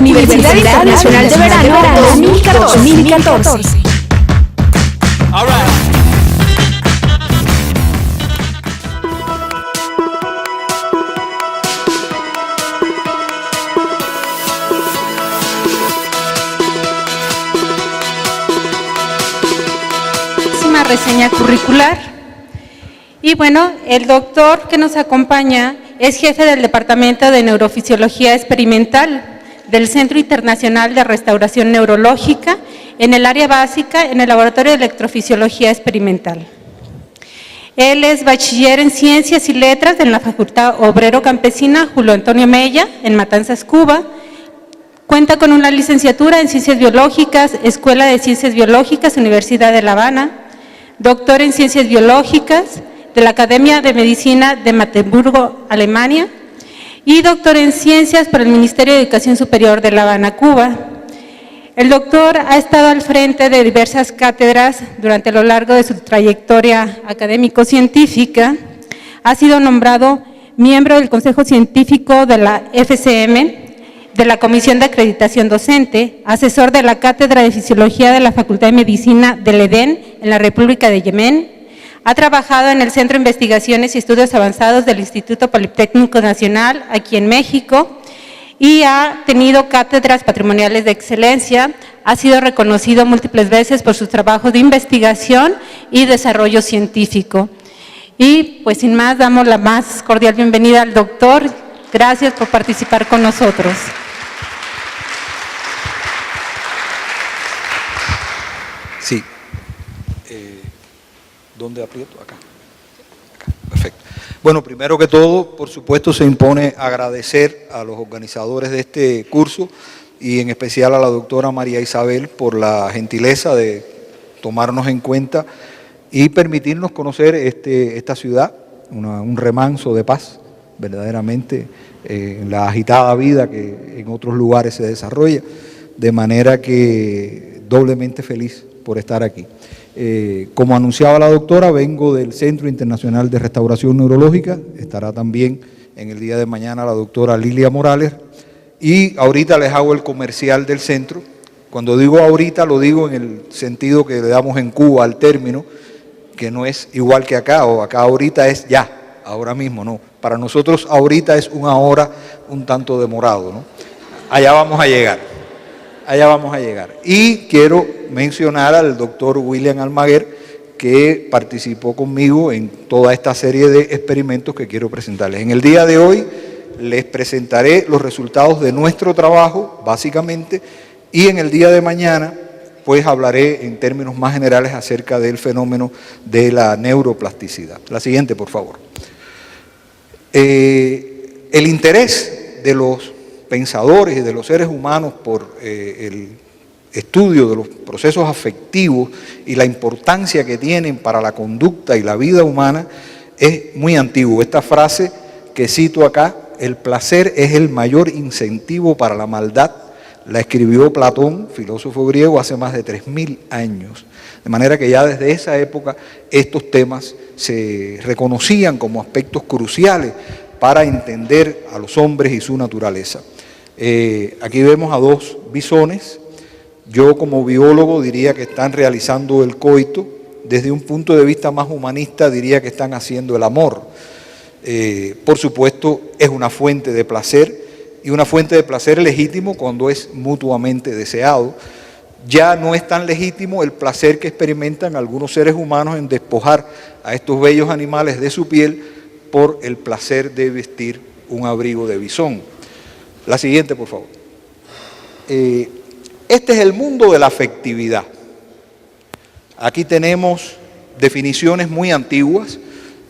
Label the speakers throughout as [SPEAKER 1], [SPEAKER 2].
[SPEAKER 1] Universidad Nacional de Verano 2014.
[SPEAKER 2] All right.
[SPEAKER 3] Reseña curricular. Y bueno, el doctor que nos acompaña es jefe del Departamento de Neurofisiología Experimental del Centro Internacional de Restauración Neurológica en el área básica en el Laboratorio de Electrofisiología Experimental. Él es bachiller en Ciencias y Letras en la Facultad Obrero Campesina Julio Antonio Mella en Matanzas, Cuba. Cuenta con una licenciatura en Ciencias Biológicas, Escuela de Ciencias Biológicas, Universidad de La Habana. Doctor en Ciencias Biológicas de la Academia de Medicina de Magdeburgo, Alemania, y doctor en Ciencias por el Ministerio de Educación Superior de La Habana, Cuba. El doctor ha estado al frente de diversas cátedras durante lo largo de su trayectoria académico-científica. Ha sido nombrado miembro del Consejo Científico de la FCM, de la Comisión de Acreditación Docente, asesor de la Cátedra de Fisiología de la Facultad de Medicina del Edén en la República de Yemen. Ha trabajado en el Centro de Investigaciones y Estudios Avanzados del Instituto Politécnico Nacional aquí en México y ha tenido cátedras patrimoniales de excelencia. Ha sido reconocido múltiples veces por sus trabajos de investigación y desarrollo científico. Y pues sin más, damos la más cordial bienvenida al doctor. Gracias por participar con nosotros.
[SPEAKER 4] Sí. ¿Dónde aprieto? Acá. Perfecto. Bueno, primero que todo, por supuesto, se impone agradecer a los organizadores de este curso y en especial a la doctora María Isabel por la gentileza de tomarnos en cuenta y permitirnos conocer esta ciudad, un remanso de paz, verdaderamente, en la agitada vida que en otros lugares se desarrolla, de manera que doblemente feliz por estar aquí. Como anunciaba la doctora, vengo del Centro Internacional de Restauración Neurológica, estará también en el día de mañana la doctora Lilia Morales, y ahorita les hago el comercial del centro. Cuando digo ahorita, lo digo en el sentido que le damos en Cuba al término, que no es igual que acá, o acá ahorita es ya, ahora mismo, no. Para nosotros ahorita es una hora un tanto demorado, ¿no? Allá vamos a llegar, allá vamos a llegar. Y quiero mencionar al doctor William Almaguer, que participó conmigo en toda esta serie de experimentos que quiero presentarles. En el día de hoy les presentaré los resultados de nuestro trabajo, básicamente, y en el día de mañana pues hablaré en términos más generales acerca del fenómeno de la neuroplasticidad. La siguiente, por favor. El interés de los pensadores y de los seres humanos por el estudio de los procesos afectivos y la importancia que tienen para la conducta y la vida humana es muy antiguo. Esta frase que cito acá, el placer es el mayor incentivo para la maldad, la escribió Platón, filósofo griego, hace más de 3000 años. De manera que ya desde esa época estos temas se reconocían como aspectos cruciales para entender a los hombres y su naturaleza. Aquí vemos a dos bisones. Yo como biólogo diría que están realizando el coito. Desde un punto de vista más humanista diría que están haciendo el amor. Por supuesto es una fuente de placer y una fuente de placer legítimo cuando es mutuamente deseado. Ya no es tan legítimo el placer que experimentan algunos seres humanos en despojar a estos bellos animales de su piel por el placer de vestir un abrigo de bisón. La siguiente, por favor. Este es el mundo de la afectividad. Aquí tenemos definiciones muy antiguas,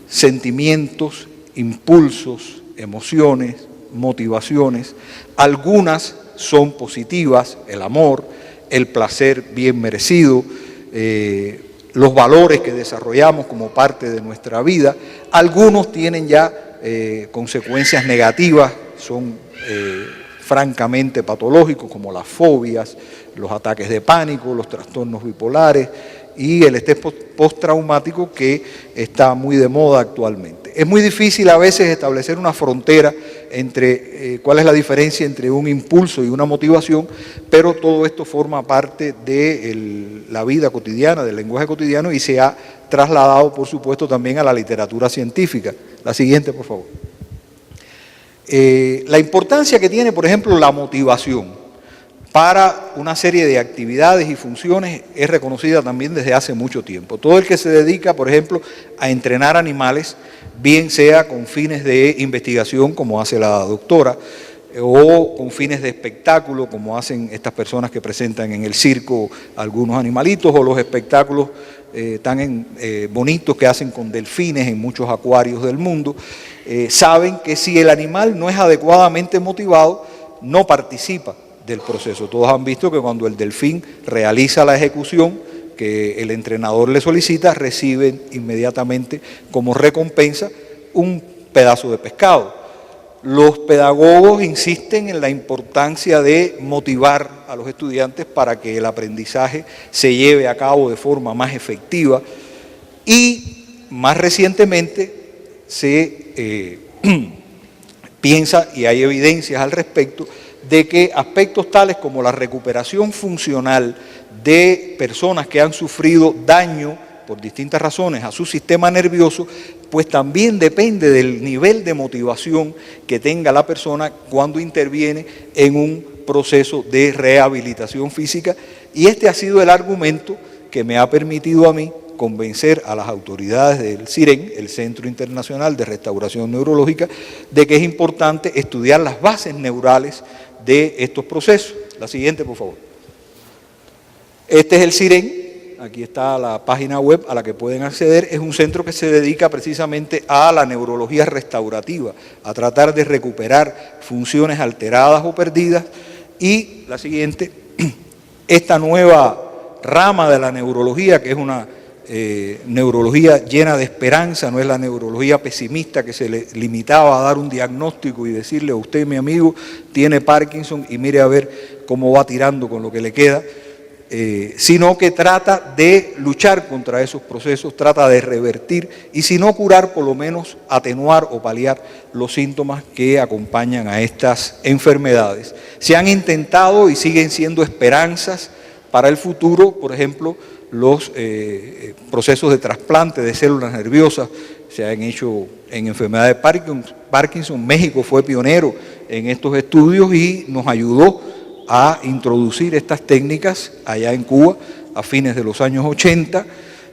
[SPEAKER 4] sentimientos, impulsos, emociones, motivaciones. Algunas son positivas, el amor, el placer bien merecido, los valores que desarrollamos como parte de nuestra vida. Algunos tienen ya consecuencias negativas, son francamente patológicos, como las fobias, los ataques de pánico, los trastornos bipolares y el estrés postraumático, que está muy de moda actualmente. Es muy difícil a veces establecer una frontera entre cuál es la diferencia entre un impulso y una motivación, pero todo esto forma parte de la vida cotidiana, del lenguaje cotidiano, y se ha trasladado, por supuesto, también a la literatura científica. La siguiente, por favor. La importancia que tiene, por ejemplo, la motivación para una serie de actividades y funciones es reconocida también desde hace mucho tiempo. Todo el que se dedica, por ejemplo, a entrenar animales, bien sea con fines de investigación, como hace la doctora, o con fines de espectáculo, como hacen estas personas que presentan en el circo algunos animalitos, o los espectáculos tan bonitos que hacen con delfines en muchos acuarios del mundo, saben que si el animal no es adecuadamente motivado, no participa del proceso. Todos han visto que cuando el delfín realiza la ejecución que el entrenador le solicita, reciben inmediatamente como recompensa un pedazo de pescado. Los pedagogos insisten en la importancia de motivar a los estudiantes para que el aprendizaje se lleve a cabo de forma más efectiva, y más recientemente se piensa, y hay evidencias al respecto, de que aspectos tales como la recuperación funcional de personas que han sufrido daño por distintas razones a su sistema nervioso, pues también depende del nivel de motivación que tenga la persona cuando interviene en un proceso de rehabilitación física, y este ha sido el argumento que me ha permitido a mí convencer a las autoridades del CIREN, el Centro Internacional de Restauración Neurológica, de que es importante estudiar las bases neurales de estos procesos. La siguiente, por favor. Este es el CIREN, aquí está la página web a la que pueden acceder. Es un centro que se dedica precisamente a la neurología restaurativa, a tratar de recuperar funciones alteradas o perdidas. Y la siguiente, esta nueva rama de la neurología, que es una neurología llena de esperanza, no es la neurología pesimista que se le limitaba a dar un diagnóstico y decirle: a usted, mi amigo, tiene Parkinson y mire a ver cómo va tirando con lo que le queda, sino que trata de luchar contra esos procesos, trata de revertir y, si no curar, por lo menos atenuar o paliar los síntomas que acompañan a estas enfermedades. Se han intentado y siguen siendo esperanzas para el futuro, por ejemplo, los procesos de trasplante de células nerviosas se han hecho en enfermedad de Parkinson. México fue pionero en estos estudios y nos ayudó a introducir estas técnicas allá en Cuba a fines de los años 80.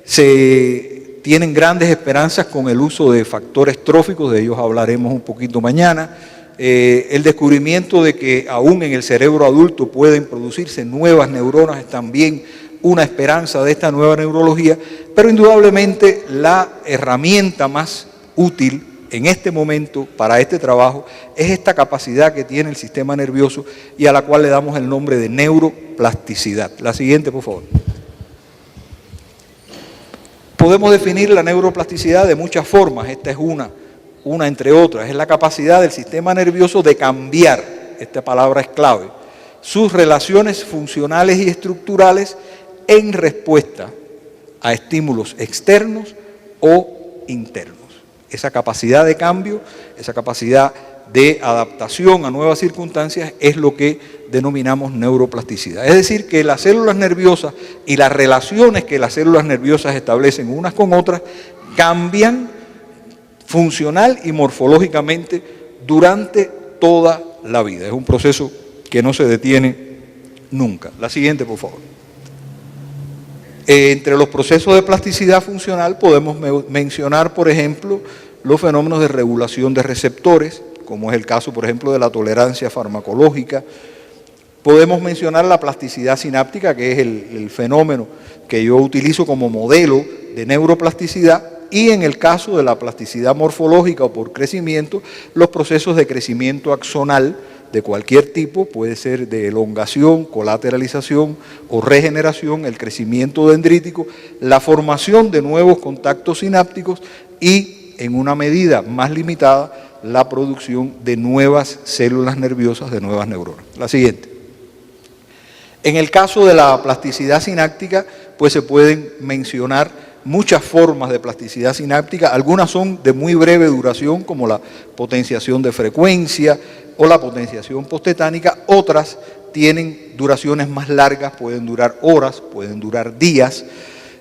[SPEAKER 4] Se tienen grandes esperanzas con el uso de factores tróficos, de ellos hablaremos un poquito mañana. El descubrimiento de que aún en el cerebro adulto pueden producirse nuevas neuronas es también una esperanza de esta nueva neurología, pero indudablemente la herramienta más útil en este momento para este trabajo es esta capacidad que tiene el sistema nervioso y a la cual le damos el nombre de neuroplasticidad. La siguiente, por favor. Podemos definir la neuroplasticidad de muchas formas, esta es una entre otras, es la capacidad del sistema nervioso de cambiar, esta palabra es clave, sus relaciones funcionales y estructurales en respuesta a estímulos externos o internos. Esa capacidad de cambio, esa capacidad de adaptación a nuevas circunstancias es lo que denominamos neuroplasticidad. Es decir, que las células nerviosas y las relaciones que las células nerviosas establecen unas con otras cambian funcional y morfológicamente durante toda la vida. Es un proceso que no se detiene nunca. La siguiente, por favor. Entre los procesos de plasticidad funcional podemos mencionar, por ejemplo, los fenómenos de regulación de receptores, como es el caso, por ejemplo, de la tolerancia farmacológica. Podemos mencionar la plasticidad sináptica, que es el fenómeno que yo utilizo como modelo de neuroplasticidad, y en el caso de la plasticidad morfológica o por crecimiento, los procesos de crecimiento axonal de cualquier tipo, puede ser de elongación, colateralización o regeneración, el crecimiento dendrítico, la formación de nuevos contactos sinápticos y, en una medida más limitada, la producción de nuevas células nerviosas, de nuevas neuronas. La siguiente. En el caso de la plasticidad sináptica, pues se pueden mencionar muchas formas de plasticidad sináptica, algunas son de muy breve duración, como la potenciación de frecuencia o la potenciación postetánica, otras tienen duraciones más largas, pueden durar horas, pueden durar días,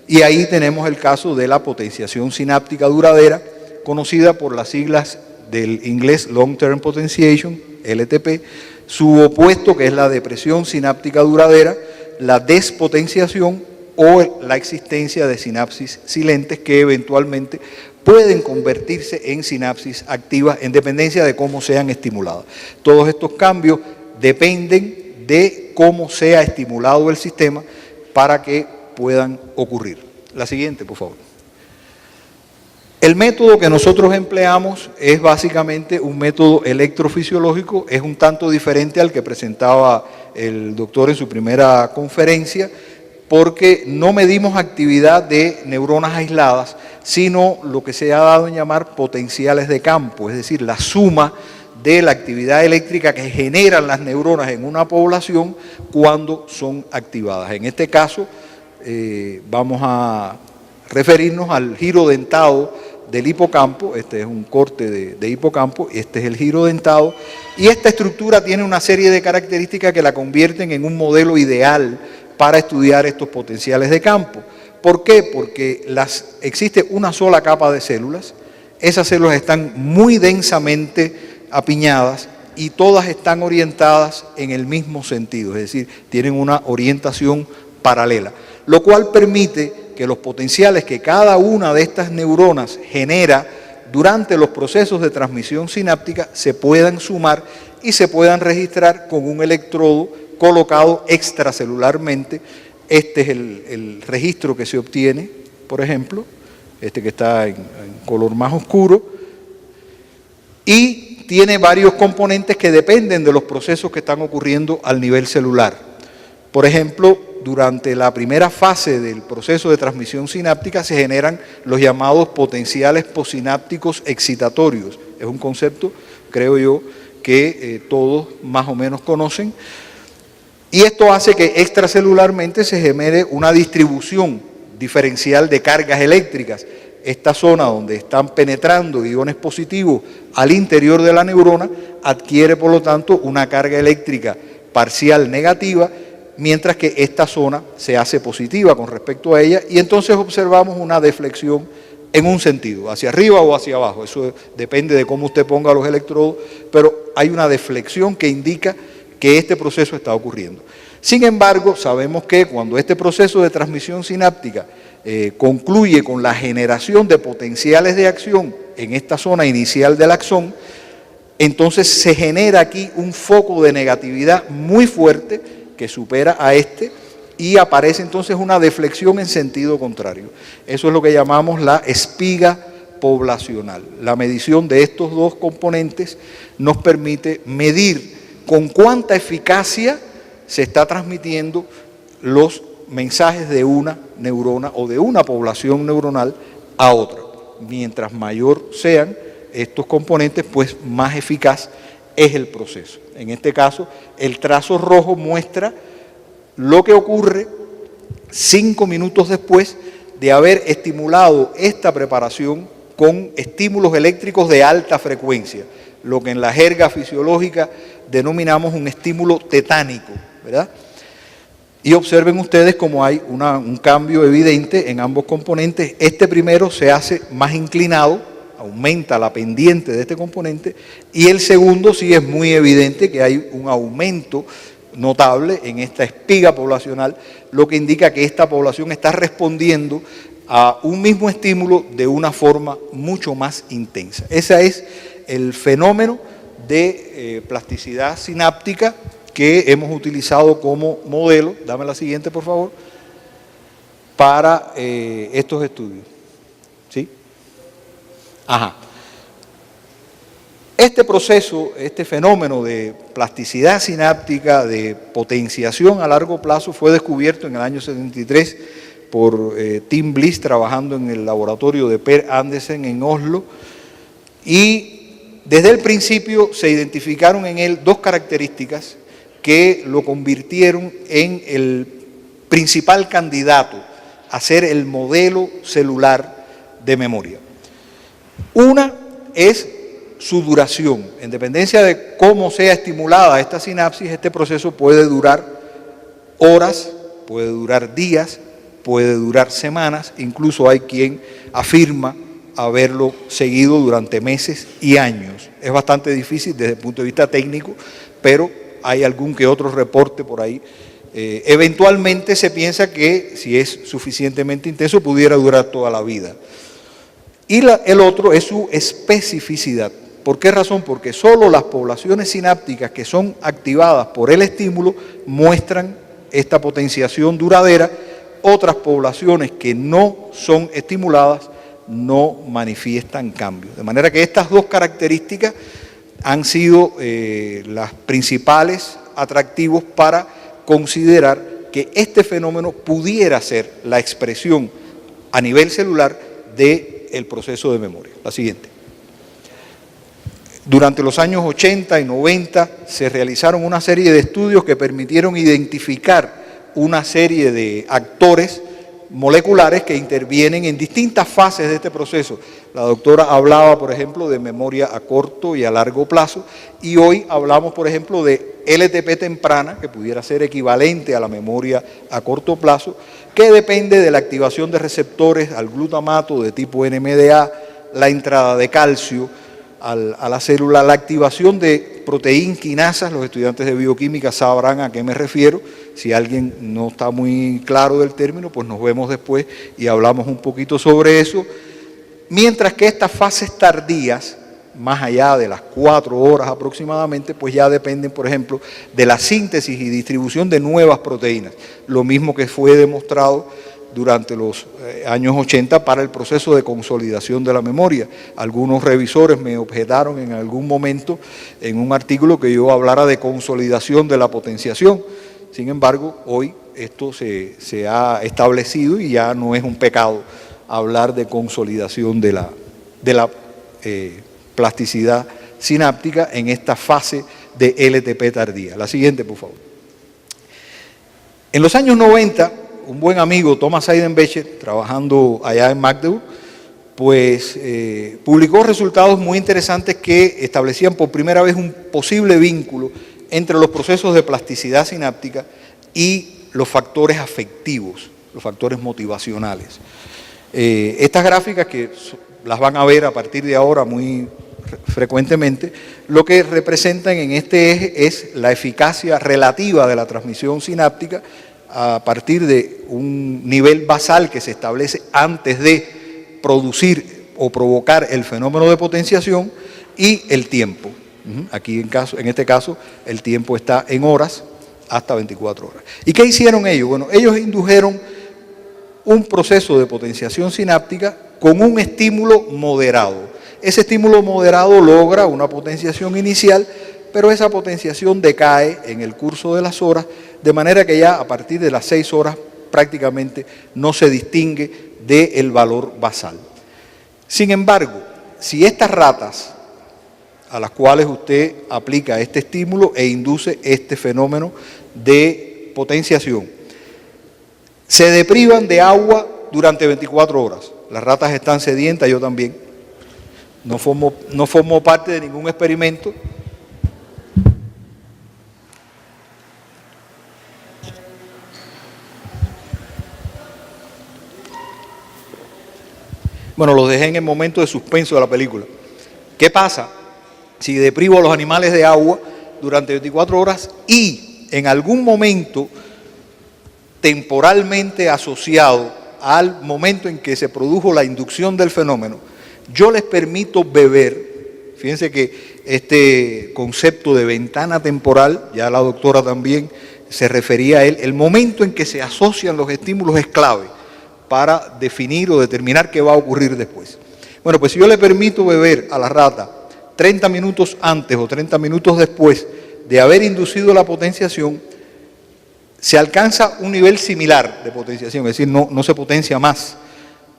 [SPEAKER 4] y ahí tenemos el caso de la potenciación sináptica duradera, conocida por las siglas del inglés Long Term Potentiation, LTP, su opuesto, que es la depresión sináptica duradera, la despotenciación o la existencia de sinapsis silentes que eventualmente pueden convertirse en sinapsis activas en dependencia de cómo sean estimuladas. Todos estos cambios dependen de cómo sea estimulado el sistema para que puedan ocurrir. La siguiente, por favor. El método que nosotros empleamos es básicamente un método electrofisiológico, es un tanto diferente al que presentaba el doctor en su primera conferencia, porque no medimos actividad de neuronas aisladas, sino lo que se ha dado en llamar potenciales de campo, es decir, la suma de la actividad eléctrica que generan las neuronas en una población cuando son activadas. En este caso, vamos a referirnos al giro dentado del hipocampo. Este es un corte de hipocampo, este es el giro dentado, y esta estructura tiene una serie de características que la convierten en un modelo ideal para estudiar estos potenciales de campo. ¿Por qué? Porque existe una sola capa de células, esas células están muy densamente apiñadas y todas están orientadas en el mismo sentido, es decir, tienen una orientación paralela, lo cual permite que los potenciales que cada una de estas neuronas genera durante los procesos de transmisión sináptica se puedan sumar y se puedan registrar con un electrodo colocado extracelularmente. Este es el registro que se obtiene, por ejemplo, este que está en color más oscuro, y tiene varios componentes que dependen de los procesos que están ocurriendo al nivel celular. Por ejemplo, durante la primera fase del proceso de transmisión sináptica se generan los llamados potenciales postsinápticos excitatorios. Es un concepto, creo yo, que todos más o menos conocen. Y esto hace que extracelularmente se genere una distribución diferencial de cargas eléctricas. Esta zona donde están penetrando iones positivos al interior de la neurona adquiere, por lo tanto, una carga eléctrica parcial negativa, mientras que esta zona se hace positiva con respecto a ella, y entonces observamos una deflexión en un sentido, hacia arriba o hacia abajo. Eso depende de cómo usted ponga los electrodos, pero hay una deflexión que indica que este proceso está ocurriendo. Sin embargo, sabemos que cuando este proceso de transmisión sináptica concluye con la generación de potenciales de acción en esta zona inicial del axón, entonces se genera aquí un foco de negatividad muy fuerte que supera a este, y aparece entonces una deflexión en sentido contrario. Eso es lo que llamamos la espiga poblacional. La medición de estos dos componentes nos permite medir con cuánta eficacia se está transmitiendo los mensajes de una neurona o de una población neuronal a otra. Mientras mayor sean estos componentes, pues más eficaz es el proceso. En este caso, el trazo rojo muestra lo que ocurre 5 minutos después de haber estimulado esta preparación con estímulos eléctricos de alta frecuencia, lo que en la jerga fisiológica denominamos un estímulo tetánico, ¿verdad? Y observen ustedes cómo hay un cambio evidente en ambos componentes. Este primero se hace más inclinado, aumenta la pendiente de este componente, y el segundo sí es muy evidente que hay un aumento notable en esta espiga poblacional, lo que indica que esta población está respondiendo a un mismo estímulo de una forma mucho más intensa. Ese es el fenómeno de plasticidad sináptica que hemos utilizado como modelo, dame la siguiente por favor, para estos estudios. ¿Sí? Ajá. Este proceso, este fenómeno de plasticidad sináptica, de potenciación a largo plazo, fue descubierto en el año 73 por Tim Bliss, trabajando en el laboratorio de Per Andersen en Oslo, y desde el principio se identificaron en él dos características que lo convirtieron en el principal candidato hacer el modelo celular de memoria. Una es su duración. En dependencia de cómo sea estimulada esta sinapsis, este proceso puede durar horas, puede durar días, puede durar semanas, incluso hay quien afirma haberlo seguido durante meses y años. Es bastante difícil desde el punto de vista técnico, pero hay algún que otro reporte por ahí. Eventualmente se piensa que si es suficientemente intenso pudiera durar toda la vida. Y el otro es su especificidad. ¿Por qué razón? Porque solo las poblaciones sinápticas que son activadas por el estímulo muestran esta potenciación duradera. Otras poblaciones que no son estimuladas no manifiestan cambios. De manera que estas dos características han sido las principales atractivos para considerar que este fenómeno pudiera ser la expresión a nivel celular del proceso de memoria. La siguiente. Durante los años 80 y 90 se realizaron una serie de estudios que permitieron identificar una serie de actores moleculares que intervienen en distintas fases de este proceso. La doctora hablaba, por ejemplo, de memoria a corto y a largo plazo, y hoy hablamos, por ejemplo, de LTP temprana, que pudiera ser equivalente a la memoria a corto plazo, que depende de la activación de receptores al glutamato de tipo NMDA, la entrada de calcio a la célula, la activación de proteínquinasas. Los estudiantes de bioquímica sabrán a qué me refiero. Si alguien no está muy claro del término, pues nos vemos después y hablamos un poquito sobre eso. Mientras que estas fases tardías, más allá de las 4 horas aproximadamente, pues ya dependen, por ejemplo, de la síntesis y distribución de nuevas proteínas. Lo mismo que fue demostrado durante los años 80 para el proceso de consolidación de la memoria. Algunos revisores me objetaron en algún momento en un artículo que yo hablara de consolidación de la potenciación. Sin embargo, hoy esto se ha establecido y ya no es un pecado hablar de consolidación de la plasticidad sináptica en esta fase de LTP tardía. La siguiente, por favor. En los años 90, un buen amigo, Thomas Seidenbecher, trabajando allá en Magdeburg, pues publicó resultados muy interesantes que establecían por primera vez un posible vínculo entre los procesos de plasticidad sináptica y los factores afectivos, los factores motivacionales. Estas gráficas, que las van a ver a partir de ahora muy frecuentemente, lo que representan en este eje es la eficacia relativa de la transmisión sináptica a partir de un nivel basal que se establece antes de producir o provocar el fenómeno de potenciación, y el tiempo. Aquí en este caso el tiempo está en horas hasta 24 horas. ¿Y qué hicieron ellos? Bueno, ellos indujeron un proceso de potenciación sináptica con un estímulo moderado. Ese estímulo moderado logra una potenciación inicial, pero esa potenciación decae en el curso de las horas, de manera que ya a partir de las 6 horas prácticamente no se distingue del valor basal. Sin embargo, si estas ratas a las cuales usted aplica este estímulo e induce este fenómeno de potenciación, se deprivan de agua durante 24 horas. Las ratas están sedientas, yo también. No formo parte de ningún experimento. Bueno, los dejé en el momento de suspenso de la película. ¿Qué pasa si deprivo a los animales de agua durante 24 horas y en algún momento temporalmente asociado al momento en que se produjo la inducción del fenómeno, yo les permito beber? Fíjense que este concepto de ventana temporal, ya la doctora también se refería a él, el momento en que se asocian los estímulos es clave para definir o determinar qué va a ocurrir después. Bueno, pues si yo le permito beber a la rata 30 minutos antes o 30 minutos después de haber inducido la potenciación, se alcanza un nivel similar de potenciación, es decir, no se potencia más.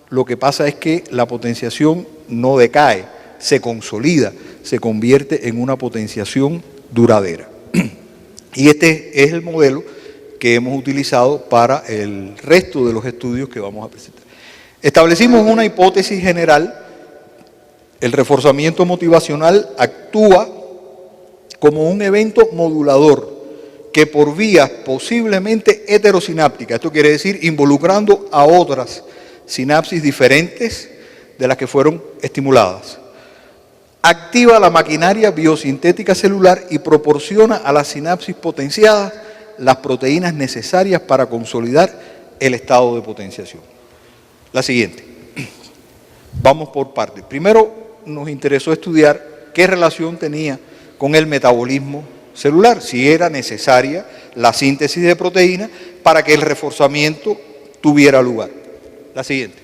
[SPEAKER 4] Lo que pasa es que la potenciación no decae, se consolida, se convierte en una potenciación duradera. Y este es el modelo que hemos utilizado para el resto de los estudios que vamos a presentar. Establecimos una hipótesis general. El reforzamiento motivacional actúa como un evento modulador que por vías posiblemente heterosinápticas, esto quiere decir involucrando a otras sinapsis diferentes de las que fueron estimuladas, activa la maquinaria biosintética celular y proporciona a las sinapsis potenciadas las proteínas necesarias para consolidar el estado de potenciación. La siguiente. Vamos por partes. Primero nos interesó estudiar qué relación tenía con el metabolismo celular, si era necesaria la síntesis de proteínas para que el reforzamiento tuviera lugar. La siguiente.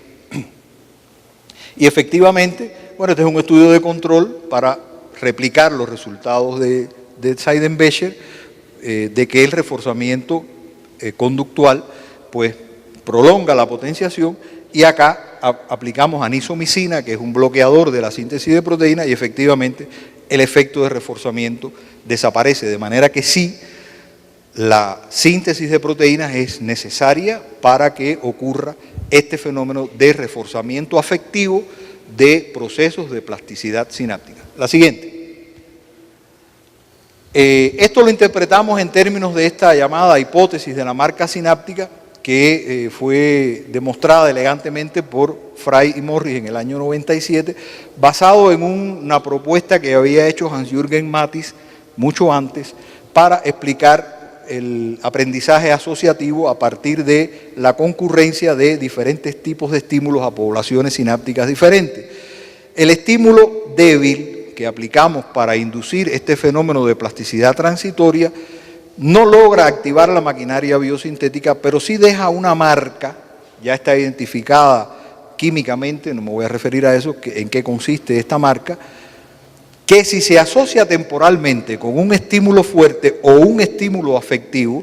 [SPEAKER 4] Y efectivamente, bueno, este es un estudio de control para replicar los resultados de Seidenbecher, de que el reforzamiento conductual pues prolonga la potenciación, y acá aplicamos anisomicina, que es un bloqueador de la síntesis de proteínas, y efectivamente el efecto de reforzamiento desaparece, de manera que sí, la síntesis de proteínas es necesaria para que ocurra este fenómeno de reforzamiento afectivo de procesos de plasticidad sináptica. La siguiente. Esto lo interpretamos en términos de esta llamada hipótesis de la marca sináptica, que fue demostrada elegantemente por Frey y Morris en el año 97, basado en una propuesta que había hecho Hans-Jürgen Mattis mucho antes para explicar el aprendizaje asociativo a partir de la concurrencia de diferentes tipos de estímulos a poblaciones sinápticas diferentes. El estímulo débil que aplicamos para inducir este fenómeno de plasticidad transitoria no logra activar la maquinaria biosintética, pero sí deja una marca, ya está identificada químicamente, no me voy a referir a eso, en qué consiste esta marca, que si se asocia temporalmente con un estímulo fuerte o un estímulo afectivo,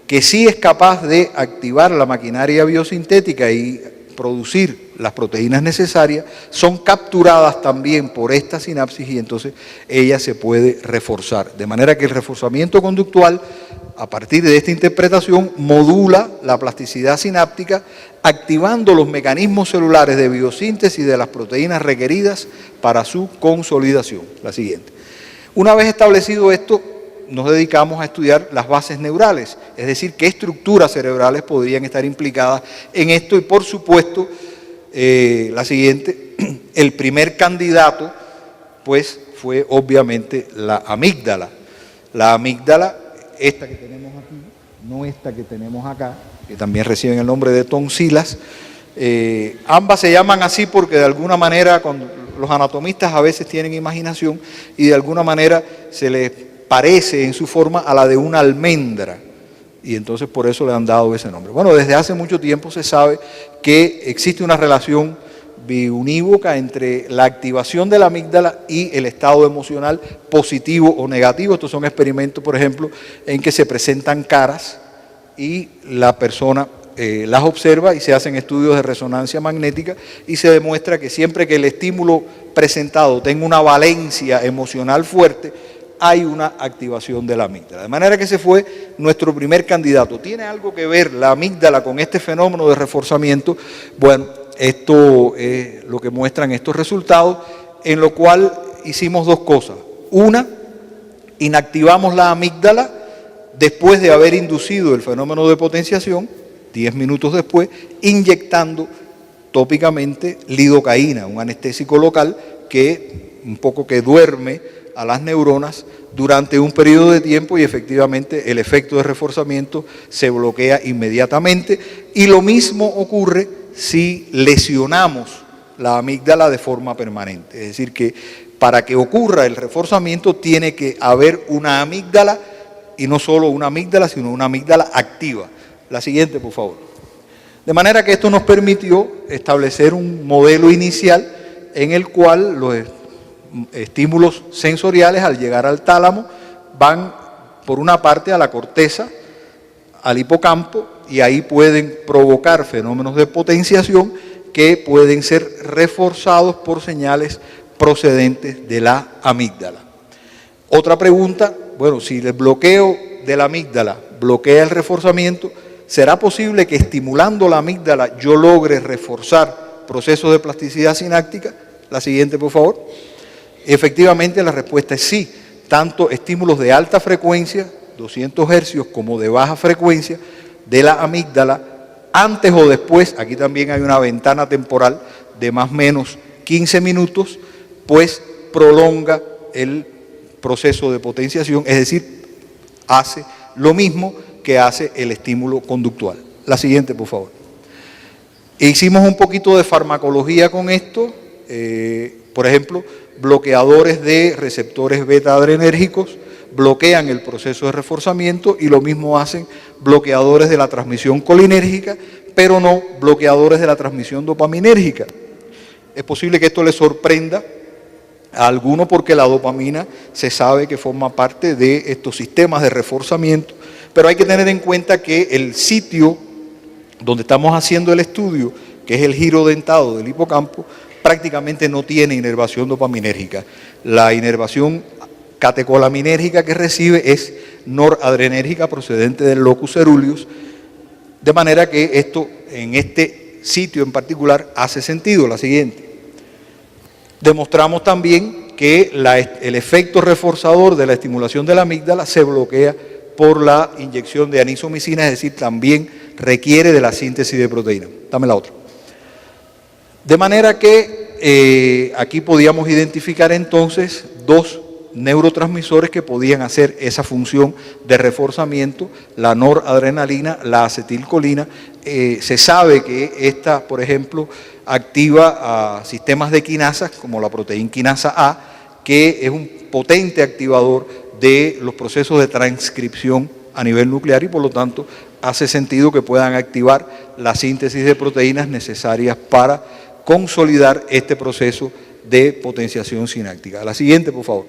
[SPEAKER 4] que sí es capaz de activar la maquinaria biosintética y producir las proteínas necesarias, son capturadas también por esta sinapsis y entonces ella se puede reforzar. De manera que el reforzamiento conductual, a partir de esta interpretación, modula la plasticidad sináptica, activando los mecanismos celulares de biosíntesis de las proteínas requeridas para su consolidación. La siguiente. Una vez establecido esto, nos dedicamos a estudiar las bases neurales, es decir, qué estructuras cerebrales podrían estar implicadas en esto, y por supuesto, la siguiente, el primer candidato pues fue obviamente la amígdala. La amígdala, esta que tenemos aquí, no esta que tenemos acá, que también reciben el nombre de tonsilas, ambas se llaman así porque de alguna manera, cuando los anatomistas a veces tienen imaginación, y de alguna manera se les parece en su forma a la de una almendra, y entonces por eso le han dado ese nombre. Bueno, desde hace mucho tiempo se sabe que existe una relación biunívoca entre la activación de la amígdala y el estado emocional positivo o negativo. Estos son experimentos, por ejemplo, en que se presentan caras y la persona las observa, y se hacen estudios de resonancia magnética y se demuestra que siempre que el estímulo presentado tenga una valencia emocional fuerte, hay una activación de la amígdala. De manera que ese fue nuestro primer candidato. ¿Tiene algo que ver la amígdala con este fenómeno de reforzamiento? Bueno, esto es lo que muestran estos resultados, en lo cual hicimos dos cosas. Una, inactivamos la amígdala después de haber inducido el fenómeno de potenciación, 10 minutos después, inyectando tópicamente lidocaína, un anestésico local que un poco que duerme a las neuronas durante un periodo de tiempo, y efectivamente el efecto de reforzamiento se bloquea inmediatamente. Y lo mismo ocurre si lesionamos la amígdala de forma permanente. Es decir, que para que ocurra el reforzamiento tiene que haber una amígdala, y no solo una amígdala, sino una amígdala activa. La siguiente, por favor. De manera que esto nos permitió establecer un modelo inicial en el cual los estímulos sensoriales, al llegar al tálamo, van por una parte a la corteza, al hipocampo, y ahí pueden provocar fenómenos de potenciación que pueden ser reforzados por señales procedentes de la amígdala. Otra pregunta, bueno, si el bloqueo de la amígdala bloquea el reforzamiento, ¿será posible que estimulando la amígdala yo logre reforzar procesos de plasticidad sináptica? La siguiente, por favor. Efectivamente, la respuesta es sí. Tanto estímulos de alta frecuencia, 200 hercios, como de baja frecuencia de la amígdala, antes o después, aquí también hay una ventana temporal de más o menos 15 minutos, pues prolonga el proceso de potenciación, es decir, hace lo mismo que hace el estímulo conductual. La siguiente, por favor. Hicimos un poquito de farmacología con esto, por ejemplo, bloqueadores de receptores beta-adrenérgicos bloquean el proceso de reforzamiento y lo mismo hacen bloqueadores de la transmisión colinérgica, pero no bloqueadores de la transmisión dopaminérgica. Es posible que esto les sorprenda a alguno porque la dopamina se sabe que forma parte de estos sistemas de reforzamiento, pero hay que tener en cuenta que el sitio donde estamos haciendo el estudio, que es el giro dentado del hipocampo, prácticamente no tiene inervación dopaminérgica. La inervación catecolaminérgica que recibe es noradrenérgica procedente del locus ceruleus, de manera que esto en este sitio en particular hace sentido. La siguiente. Demostramos también que el efecto reforzador de la estimulación de la amígdala se bloquea por la inyección de anisomicina, es decir, también requiere de la síntesis de proteína. Dame la otra. De manera que aquí podíamos identificar entonces dos neurotransmisores que podían hacer esa función de reforzamiento, la noradrenalina, la acetilcolina. Se sabe que esta, por ejemplo, activa a sistemas de quinasas como la proteína quinasa A, que es un potente activador de los procesos de transcripción a nivel nuclear y por lo tanto hace sentido que puedan activar la síntesis de proteínas necesarias para consolidar este proceso de potenciación sináptica. La siguiente, por favor.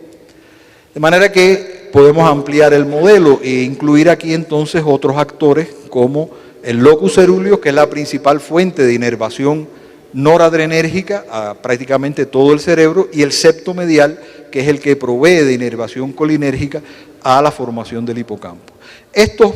[SPEAKER 4] De manera que podemos ampliar el modelo e incluir aquí entonces otros actores como el locus ceruleus, que es la principal fuente de inervación noradrenérgica a prácticamente todo el cerebro, y el septo medial, que es el que provee de inervación colinérgica a la formación del hipocampo. Estos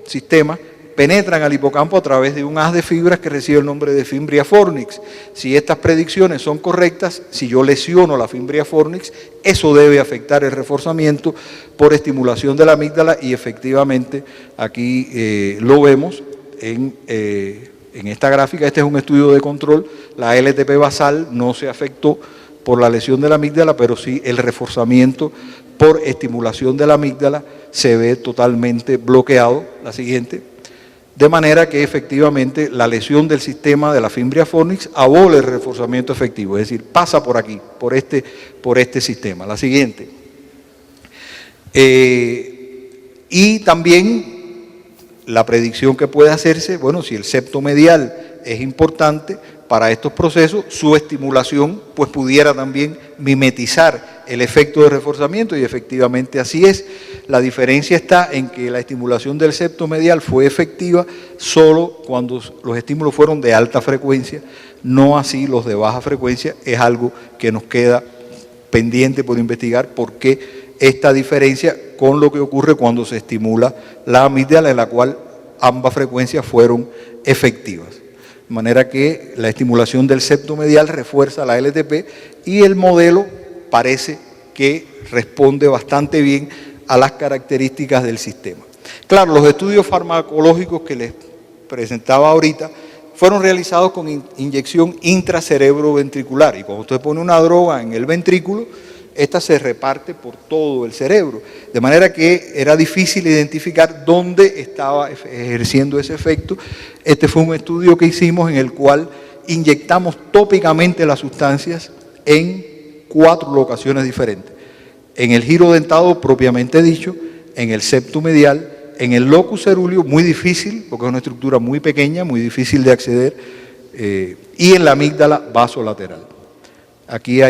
[SPEAKER 4] sistemas penetran al hipocampo a través de un haz de fibras que recibe el nombre de fimbria fornix. Si estas predicciones son correctas, si yo lesiono la fimbria fornix, eso debe afectar el reforzamiento por estimulación de la amígdala y efectivamente aquí lo vemos en esta gráfica. Este es un estudio de control, la LTP basal no se afectó por la lesión de la amígdala, pero sí el reforzamiento por estimulación de la amígdala se ve totalmente bloqueado. La siguiente. De manera que efectivamente la lesión del sistema de la fimbria fornix abole el reforzamiento efectivo, es decir, pasa por aquí, por este sistema. La siguiente. Y también la predicción que puede hacerse, bueno, si el septo medial es importante para estos procesos, su estimulación pues pudiera también mimetizar el efecto de reforzamiento y efectivamente así es. La diferencia está en que la estimulación del septo medial fue efectiva solo cuando los estímulos fueron de alta frecuencia, no así los de baja frecuencia. Es algo que nos queda pendiente por investigar por qué esta diferencia con lo que ocurre cuando se estimula la amígdala, en la cual ambas frecuencias fueron efectivas. De manera que la estimulación del septo medial refuerza la LTP y el modelo parece que responde bastante bien a las características del sistema. Claro, los estudios farmacológicos que les presentaba ahorita fueron realizados con inyección intracerebroventricular y cuando usted pone una droga en el ventrículo, esta se reparte por todo el cerebro, de manera que era difícil identificar dónde estaba ejerciendo ese efecto. Este fue un estudio que hicimos en el cual inyectamos tópicamente las sustancias en 4 locaciones diferentes. En el giro dentado propiamente dicho, en el septo medial, en el locus ceruleus, muy difícil, porque es una estructura muy pequeña, muy difícil de acceder, y en la amígdala vasolateral. Aquí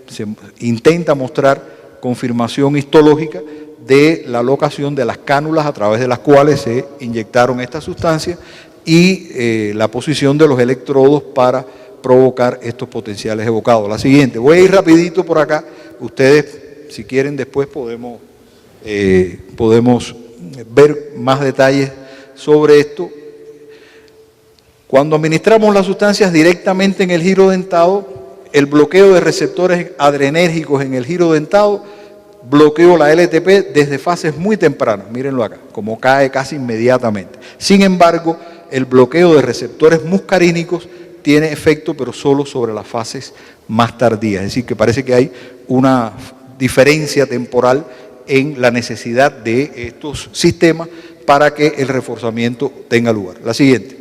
[SPEAKER 4] se intenta mostrar confirmación histológica de la locación de las cánulas a través de las cuales se inyectaron estas sustancias y la posición de los electrodos para provocar estos potenciales evocados. La siguiente, voy a ir rapidito por acá, ustedes si quieren después podemos ver más detalles sobre esto. Cuando administramos las sustancias directamente en el giro dentado, el bloqueo de receptores adrenérgicos en el giro dentado bloqueó la LTP desde fases muy tempranas, mírenlo acá, como cae casi inmediatamente. Sin embargo, el bloqueo de receptores muscarínicos tiene efecto, pero solo sobre las fases más tardías. Es decir, que parece que hay una diferencia temporal en la necesidad de estos sistemas para que el reforzamiento tenga lugar. La siguiente.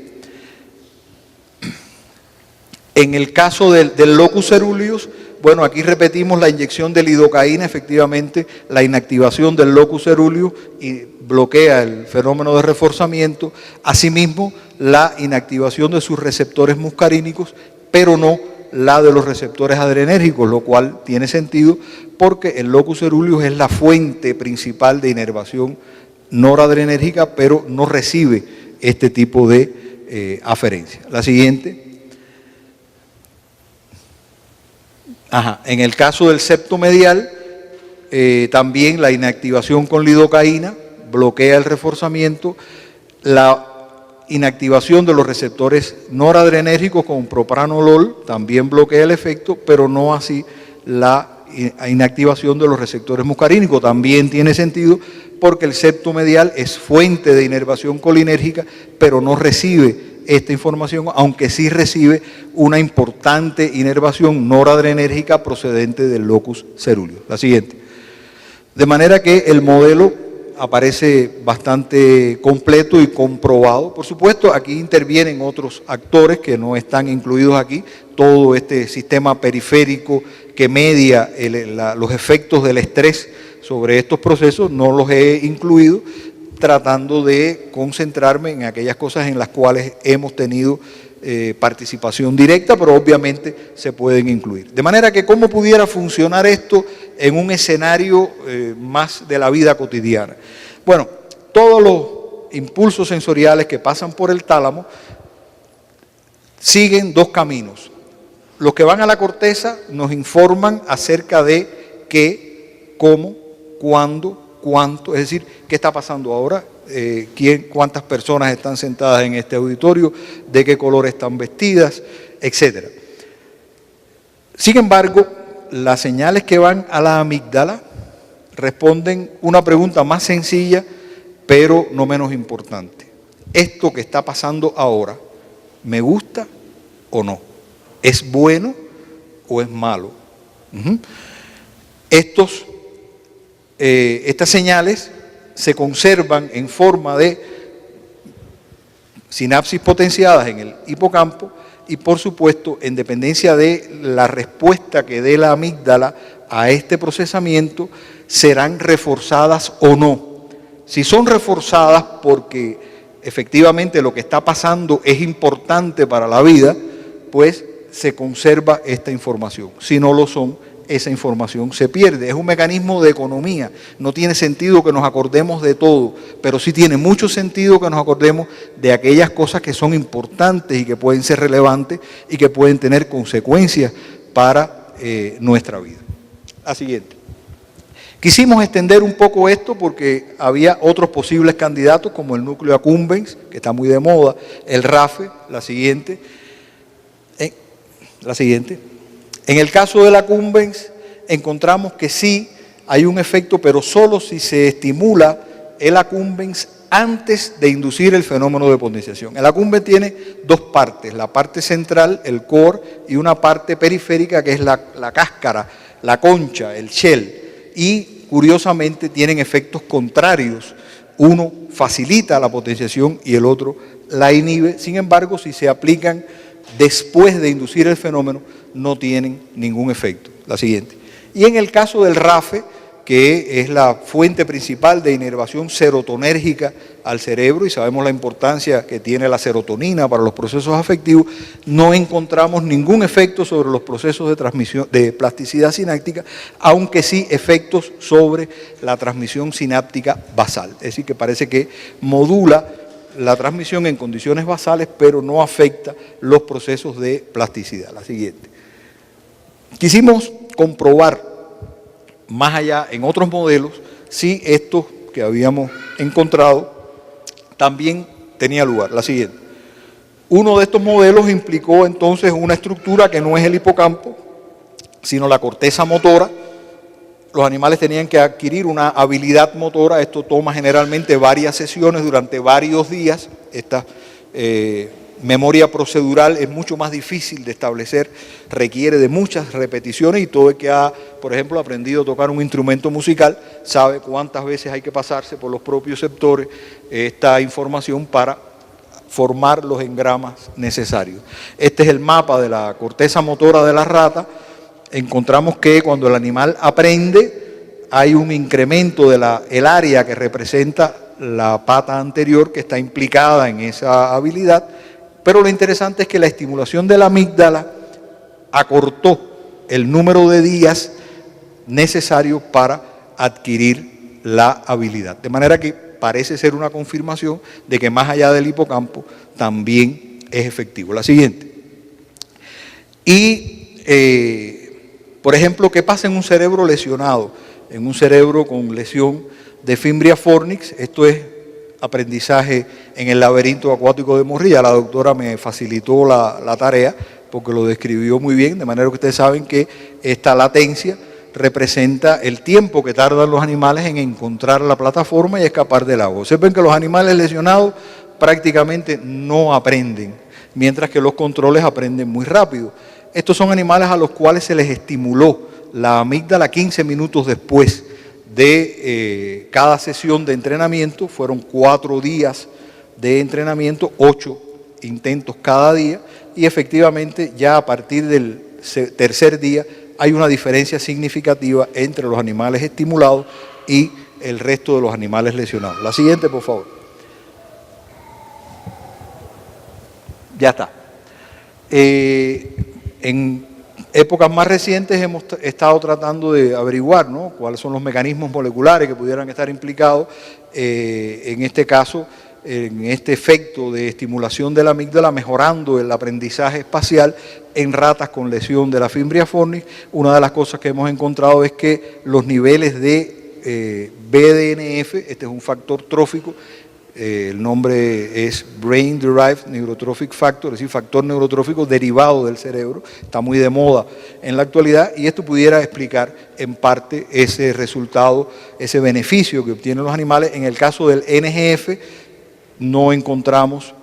[SPEAKER 4] En el caso del locus coeruleus, bueno, aquí repetimos la inyección de lidocaína, efectivamente la inactivación del locus coeruleus y bloquea el fenómeno de reforzamiento, asimismo la inactivación de sus receptores muscarínicos, pero no la de los receptores adrenérgicos, lo cual tiene sentido porque el locus coeruleus es la fuente principal de inervación noradrenérgica, pero no recibe este tipo de aferencia. La siguiente. En el caso del septo medial, también la inactivación con lidocaína bloquea el reforzamiento, la inactivación de los receptores noradrenérgicos con propranolol también bloquea el efecto, pero no así la inactivación de los receptores muscarínicos. También tiene sentido porque el septo medial es fuente de inervación colinérgica, pero no recibe esta información, aunque sí recibe una importante inervación noradrenérgica procedente del locus coeruleus. La siguiente. De manera que el modelo aparece bastante completo y comprobado. Por supuesto, aquí intervienen otros actores que no están incluidos aquí. Todo este sistema periférico que media los efectos del estrés sobre estos procesos no los he incluido, tratando de concentrarme en aquellas cosas en las cuales hemos tenido participación directa, pero obviamente se pueden incluir. De manera que, ¿cómo pudiera funcionar esto en un escenario más de la vida cotidiana? Bueno, todos los impulsos sensoriales que pasan por el tálamo siguen dos caminos. Los que van a la corteza nos informan acerca de qué, cómo, cuándo, cuánto, es decir, qué está pasando ahora, cuántas personas están sentadas en este auditorio, de qué color están vestidas, etc. Sin embargo, las señales que van a la amígdala responden una pregunta más sencilla, pero no menos importante. ¿Esto que está pasando ahora me gusta o no? ¿Es bueno o es malo? Estas señales se conservan en forma de sinapsis potenciadas en el hipocampo y, por supuesto, en dependencia de la respuesta que dé la amígdala a este procesamiento, serán reforzadas o no. Si son reforzadas porque efectivamente lo que está pasando es importante para la vida, pues se conserva esta información. Si no lo son, esa información se pierde. Es un mecanismo de economía. No tiene sentido que nos acordemos de todo, pero sí tiene mucho sentido que nos acordemos de aquellas cosas que son importantes y que pueden ser relevantes y que pueden tener consecuencias para nuestra vida. La siguiente. Quisimos extender un poco esto porque había otros posibles candidatos como el núcleo accumbens, que está muy de moda, el RAFE, la siguiente. En el caso del accumbens encontramos que sí hay un efecto, pero solo si se estimula el accumbens antes de inducir el fenómeno de potenciación. El accumbens tiene dos partes, la parte central, el core, y una parte periférica que es la cáscara, la concha, el shell. Y curiosamente tienen efectos contrarios. Uno facilita la potenciación y el otro la inhibe. Sin embargo, si se aplican después de inducir el fenómeno, no tienen ningún efecto. La siguiente. Y en el caso del RAFE, que es la fuente principal de inervación serotonérgica al cerebro, y sabemos la importancia que tiene la serotonina para los procesos afectivos, no encontramos ningún efecto sobre los procesos de transmisión de plasticidad sináptica, aunque sí efectos sobre la transmisión sináptica basal. Es decir, que parece que modula la transmisión en condiciones basales, pero no afecta los procesos de plasticidad. La siguiente. Quisimos comprobar más allá en otros modelos si estos que habíamos encontrado también tenía lugar. La siguiente. Uno de estos modelos implicó entonces una estructura que no es el hipocampo, sino la corteza motora. Los animales tenían que adquirir una habilidad motora. Esto toma generalmente varias sesiones durante varios días. Esta memoria procedural es mucho más difícil de establecer, requiere de muchas repeticiones, y todo el que ha, por ejemplo, aprendido a tocar un instrumento musical sabe cuántas veces hay que pasarse por los propios sectores esta información para formar los engramas necesarios. Este es el mapa de la corteza motora de la rata. Encontramos que cuando el animal aprende hay un incremento de el área que representa la pata anterior que está implicada en esa habilidad, pero lo interesante es que la estimulación de la amígdala acortó el número de días necesarios para adquirir la habilidad. De manera que parece ser una confirmación de que más allá del hipocampo también es efectivo. La siguiente. Y, por ejemplo, ¿qué pasa en un cerebro lesionado? En un cerebro con lesión de Fimbria fornix, esto es aprendizaje en el laberinto acuático de Morrilla. La doctora me facilitó la tarea porque lo describió muy bien, de manera que ustedes saben que esta latencia representa el tiempo que tardan los animales en encontrar la plataforma y escapar del agua. Observen que los animales lesionados prácticamente no aprenden, mientras que los controles aprenden muy rápido. Estos son animales a los cuales se les estimuló la amígdala 15 minutos después de cada sesión de entrenamiento. Fueron 4 días de entrenamiento, 8 intentos cada día, y efectivamente ya a partir del tercer día hay una diferencia significativa entre los animales estimulados y el resto de los animales lesionados. La siguiente, por favor. Ya está. En épocas más recientes hemos estado tratando de averiguar, ¿no?, cuáles son los mecanismos moleculares que pudieran estar implicados en este caso, en este efecto de estimulación de la amígdala, mejorando el aprendizaje espacial en ratas con lesión de la Fimbria fornix. Una de las cosas que hemos encontrado es que los niveles de BDNF, este es un factor trófico, el nombre es Brain Derived Neurotrophic Factor, es decir, factor neurotrófico derivado del cerebro, está muy de moda en la actualidad, y esto pudiera explicar en parte ese resultado, ese beneficio que obtienen los animales. En el caso del NGF no encontramos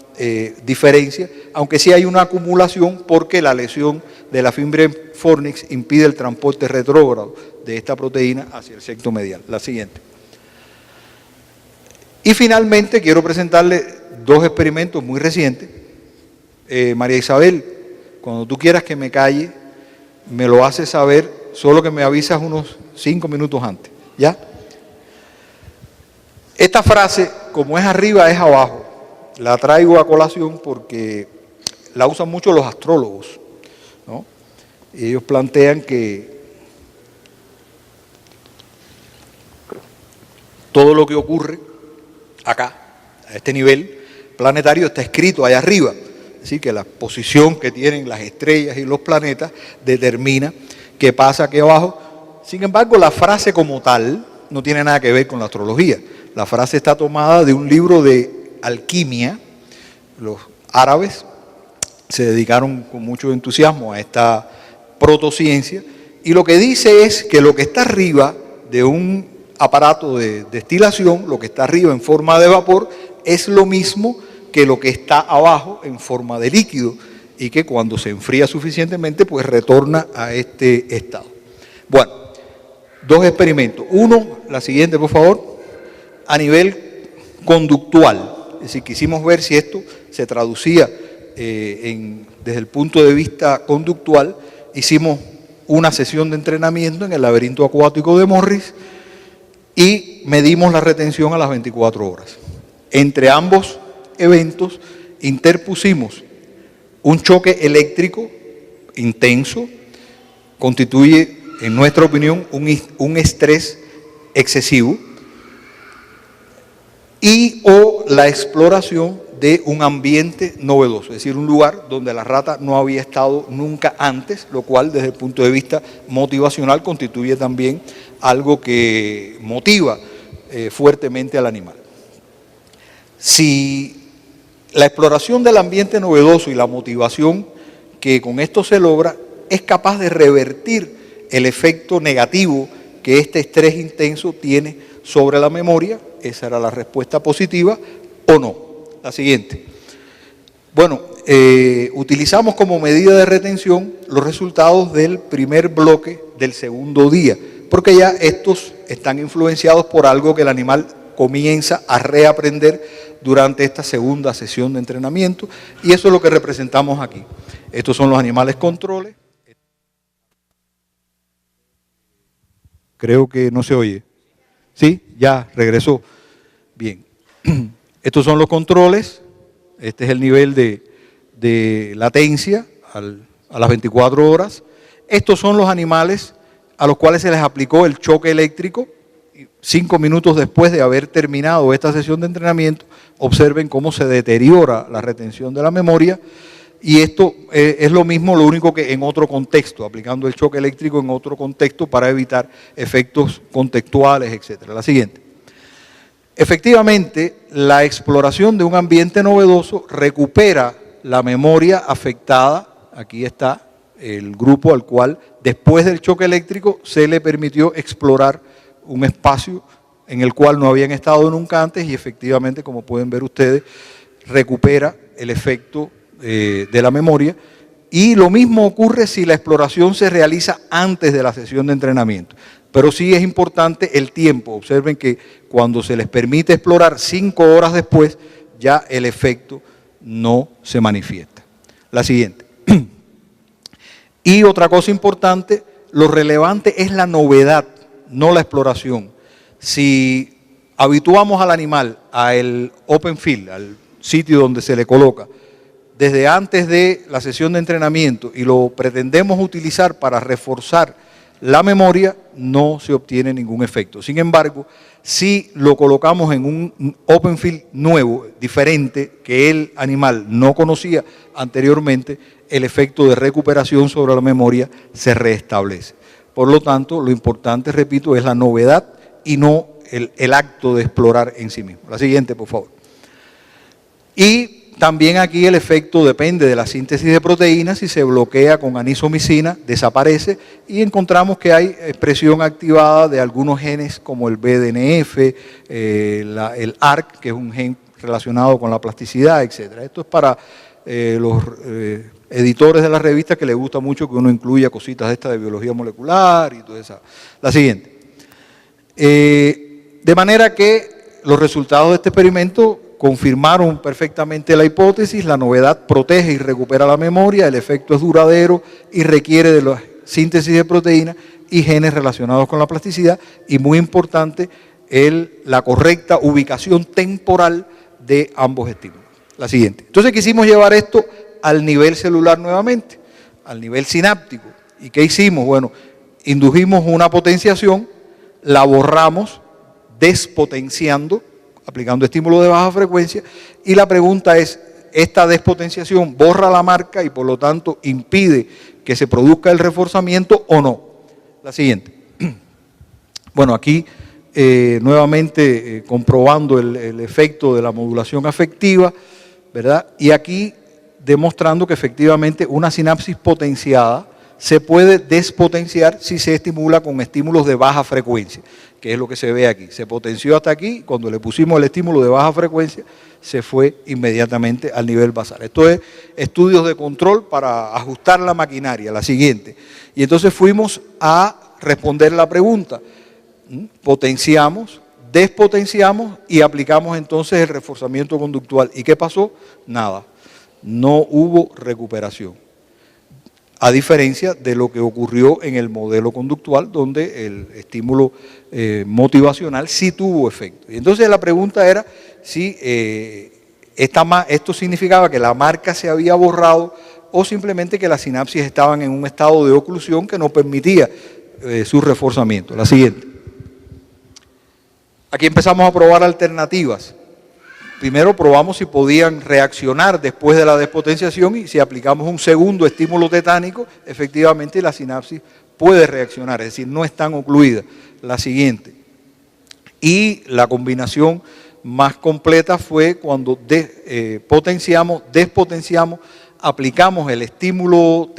[SPEAKER 4] diferencia, aunque sí hay una acumulación porque la lesión de la Fimbria fornix impide el transporte retrógrado de esta proteína hacia el septo medial. La siguiente. Y finalmente quiero presentarle 2 experimentos muy recientes. María Isabel, cuando tú quieras que me calle, me lo haces saber, solo que me avisas unos 5 minutos antes, ¿ya? Esta frase, como es arriba, es abajo. La traigo a colación porque la usan mucho los astrólogos, ¿no? Y ellos plantean que todo lo que ocurre acá, a este nivel planetario, está escrito allá arriba. Es decir, que la posición que tienen las estrellas y los planetas determina qué pasa aquí abajo. Sin embargo, la frase como tal no tiene nada que ver con la astrología. La frase está tomada de un libro de alquimia. Los árabes se dedicaron con mucho entusiasmo a esta protociencia, y lo que dice es que lo que está arriba de un aparato de destilación, lo que está arriba en forma de vapor, es lo mismo que lo que está abajo en forma de líquido, y que cuando se enfría suficientemente, pues retorna a este estado. Bueno, 2 experimentos. Uno, la siguiente, por favor, a nivel conductual. Es decir, quisimos ver si esto se traducía desde el punto de vista conductual. Hicimos una sesión de entrenamiento en el laberinto acuático de Morris y medimos la retención a las 24 horas. Entre ambos eventos interpusimos un choque eléctrico intenso, constituye, en nuestra opinión, un estrés excesivo, y o la exploración de un ambiente novedoso, es decir, un lugar donde la rata no había estado nunca antes, lo cual desde el punto de vista motivacional constituye también algo que motiva fuertemente al animal. Si la exploración del ambiente novedoso y la motivación que con esto se logra es capaz de revertir el efecto negativo que este estrés intenso tiene sobre la memoria, esa era la respuesta positiva, o no. La siguiente. Bueno, utilizamos como medida de retención los resultados del primer bloque del segundo día, porque ya estos están influenciados por algo que el animal comienza a reaprender durante esta segunda sesión de entrenamiento, y eso es lo que representamos aquí. Estos son los animales controles. Creo que no se oye. ¿Sí? Ya regresó. Bien. Estos son los controles. Este es el nivel de latencia a las 24 horas. Estos son los animales a los cuales se les aplicó el choque eléctrico 5 minutos después de haber terminado esta sesión de entrenamiento. Observen cómo se deteriora la retención de la memoria. Y esto es lo mismo, lo único que en otro contexto, aplicando el choque eléctrico en otro contexto para evitar efectos contextuales, etc. La siguiente. Efectivamente, la exploración de un ambiente novedoso recupera la memoria afectada. Aquí está el grupo al cual después del choque eléctrico se le permitió explorar un espacio en el cual no habían estado nunca antes y efectivamente, como pueden ver ustedes, recupera el efecto de la memoria. Y lo mismo ocurre si la exploración se realiza antes de la sesión de entrenamiento. Pero sí es importante el tiempo. Observen que cuando se les permite explorar 5 horas después, ya el efecto no se manifiesta. La siguiente. Y otra cosa importante, lo relevante es la novedad, no la exploración. Si habituamos al animal al open field, al sitio donde se le coloca, desde antes de la sesión de entrenamiento y lo pretendemos utilizar para reforzar la memoria, no se obtiene ningún efecto. Sin embargo, si lo colocamos en un open field nuevo, diferente, que el animal no conocía anteriormente, el efecto de recuperación sobre la memoria se restablece. Por lo tanto, lo importante, repito, es la novedad y no el acto de explorar en sí mismo. La siguiente, por favor. Y también aquí el efecto depende de la síntesis de proteínas. Si se bloquea con anisomicina, desaparece y encontramos que hay expresión activada de algunos genes como el BDNF, el ARC, que es un gen relacionado con la plasticidad, etc. Esto es para los editores de la revista que les gusta mucho que uno incluya cositas de esta de biología molecular y toda esa. La siguiente. De manera que los resultados de este experimento confirmaron perfectamente la hipótesis, la novedad protege y recupera la memoria, el efecto es duradero y requiere de la síntesis de proteínas y genes relacionados con la plasticidad y muy importante, la correcta ubicación temporal de ambos estímulos. La siguiente. Entonces quisimos llevar esto al nivel celular nuevamente, al nivel sináptico. ¿Y qué hicimos? Bueno, indujimos una potenciación, la borramos despotenciando, aplicando estímulo de baja frecuencia, y la pregunta es, ¿esta despotenciación borra la marca y por lo tanto impide que se produzca el reforzamiento o no? La siguiente. Bueno, aquí nuevamente comprobando el efecto de la modulación afectiva, ¿verdad? Y aquí demostrando que efectivamente una sinapsis potenciada se puede despotenciar si se estimula con estímulos de baja frecuencia, que es lo que se ve aquí. Se potenció hasta aquí, cuando le pusimos el estímulo de baja frecuencia, se fue inmediatamente al nivel basal. Esto es estudios de control para ajustar la maquinaria, la siguiente. Y entonces fuimos a responder la pregunta. Potenciamos, despotenciamos y aplicamos entonces el reforzamiento conductual. ¿Y qué pasó? Nada. No hubo recuperación. A diferencia de lo que ocurrió en el modelo conductual, donde el estímulo motivacional sí tuvo efecto. Y entonces la pregunta era si esto significaba que la marca se había borrado o simplemente que las sinapsis estaban en un estado de oclusión que no permitía su reforzamiento. La siguiente. Aquí empezamos a probar alternativas. Primero probamos si podían reaccionar después de la despotenciación y si aplicamos un segundo estímulo tetánico, efectivamente la sinapsis puede reaccionar, es decir, no están ocluidas. La siguiente. Y la combinación más completa fue cuando despotenciamos, aplicamos el estímulo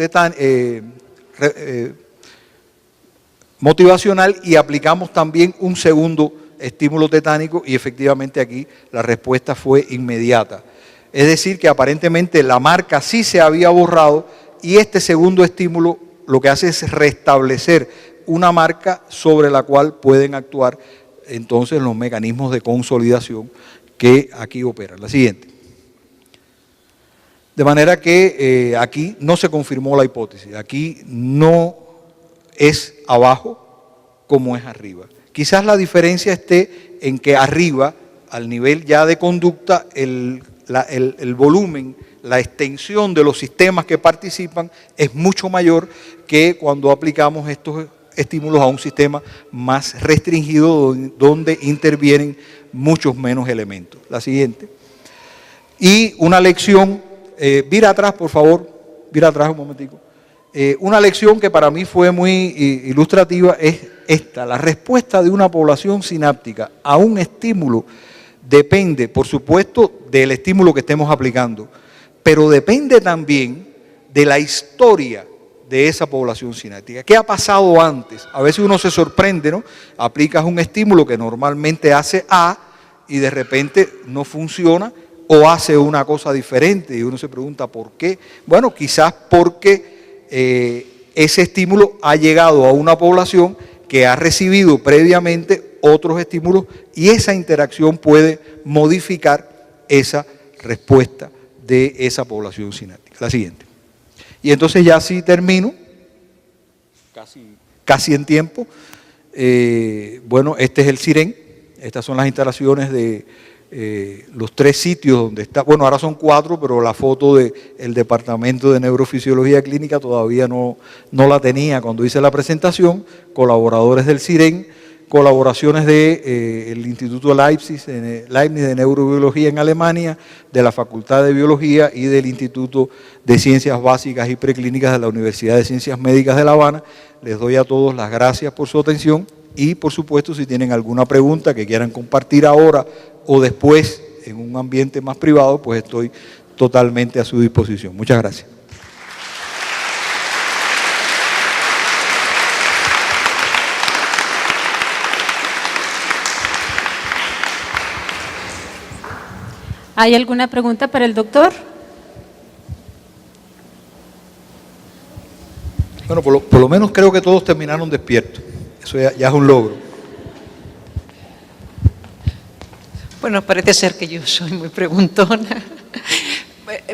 [SPEAKER 4] motivacional y aplicamos también un segundo estímulo tetánico y efectivamente aquí la respuesta fue inmediata. Es decir, que aparentemente la marca sí se había borrado y este segundo estímulo lo que hace es restablecer una marca sobre la cual pueden actuar entonces los mecanismos de consolidación que aquí operan. La siguiente. De manera que aquí no se confirmó la hipótesis, aquí no es abajo como es arriba. Quizás la diferencia esté en que arriba, al nivel ya de conducta, el volumen, la extensión de los sistemas que participan es mucho mayor que cuando aplicamos estos estímulos a un sistema más restringido donde intervienen muchos menos elementos. La siguiente. Y una lección, vira atrás por favor, vira atrás un momentico. Una lección que para mí fue muy ilustrativa es esta: la respuesta de una población sináptica a un estímulo depende, por supuesto, del estímulo que estemos aplicando, pero depende también de la historia de esa población sináptica. ¿Qué ha pasado antes? A veces uno se sorprende, ¿no? Aplicas un estímulo que normalmente hace A y de repente no funciona o hace una cosa diferente y uno se pregunta ¿por qué? Bueno, quizás porque ese estímulo ha llegado a una población que ha recibido previamente otros estímulos y esa interacción puede modificar esa respuesta de esa población sináptica. La siguiente. Y entonces ya sí termino, casi en tiempo. Bueno, este es el CIREN, estas son las instalaciones de los 3 sitios donde está, bueno, ahora son 4, pero la foto del Departamento de Neurofisiología Clínica todavía no la tenía cuando hice la presentación. Colaboradores del CIREN, colaboraciones del Instituto Leibniz de Neurobiología en Alemania, de la Facultad de Biología y del Instituto de Ciencias Básicas y Preclínicas de la Universidad de Ciencias Médicas de La Habana. Les doy a todos las gracias por su atención y, por supuesto, si tienen alguna pregunta que quieran compartir ahora o después en un ambiente más privado, pues estoy totalmente a su disposición. Muchas gracias.
[SPEAKER 3] ¿Hay alguna pregunta para el doctor?
[SPEAKER 4] Bueno, por lo menos creo que todos terminaron despiertos. Eso ya es un logro.
[SPEAKER 5] Bueno, parece ser que yo soy muy preguntona.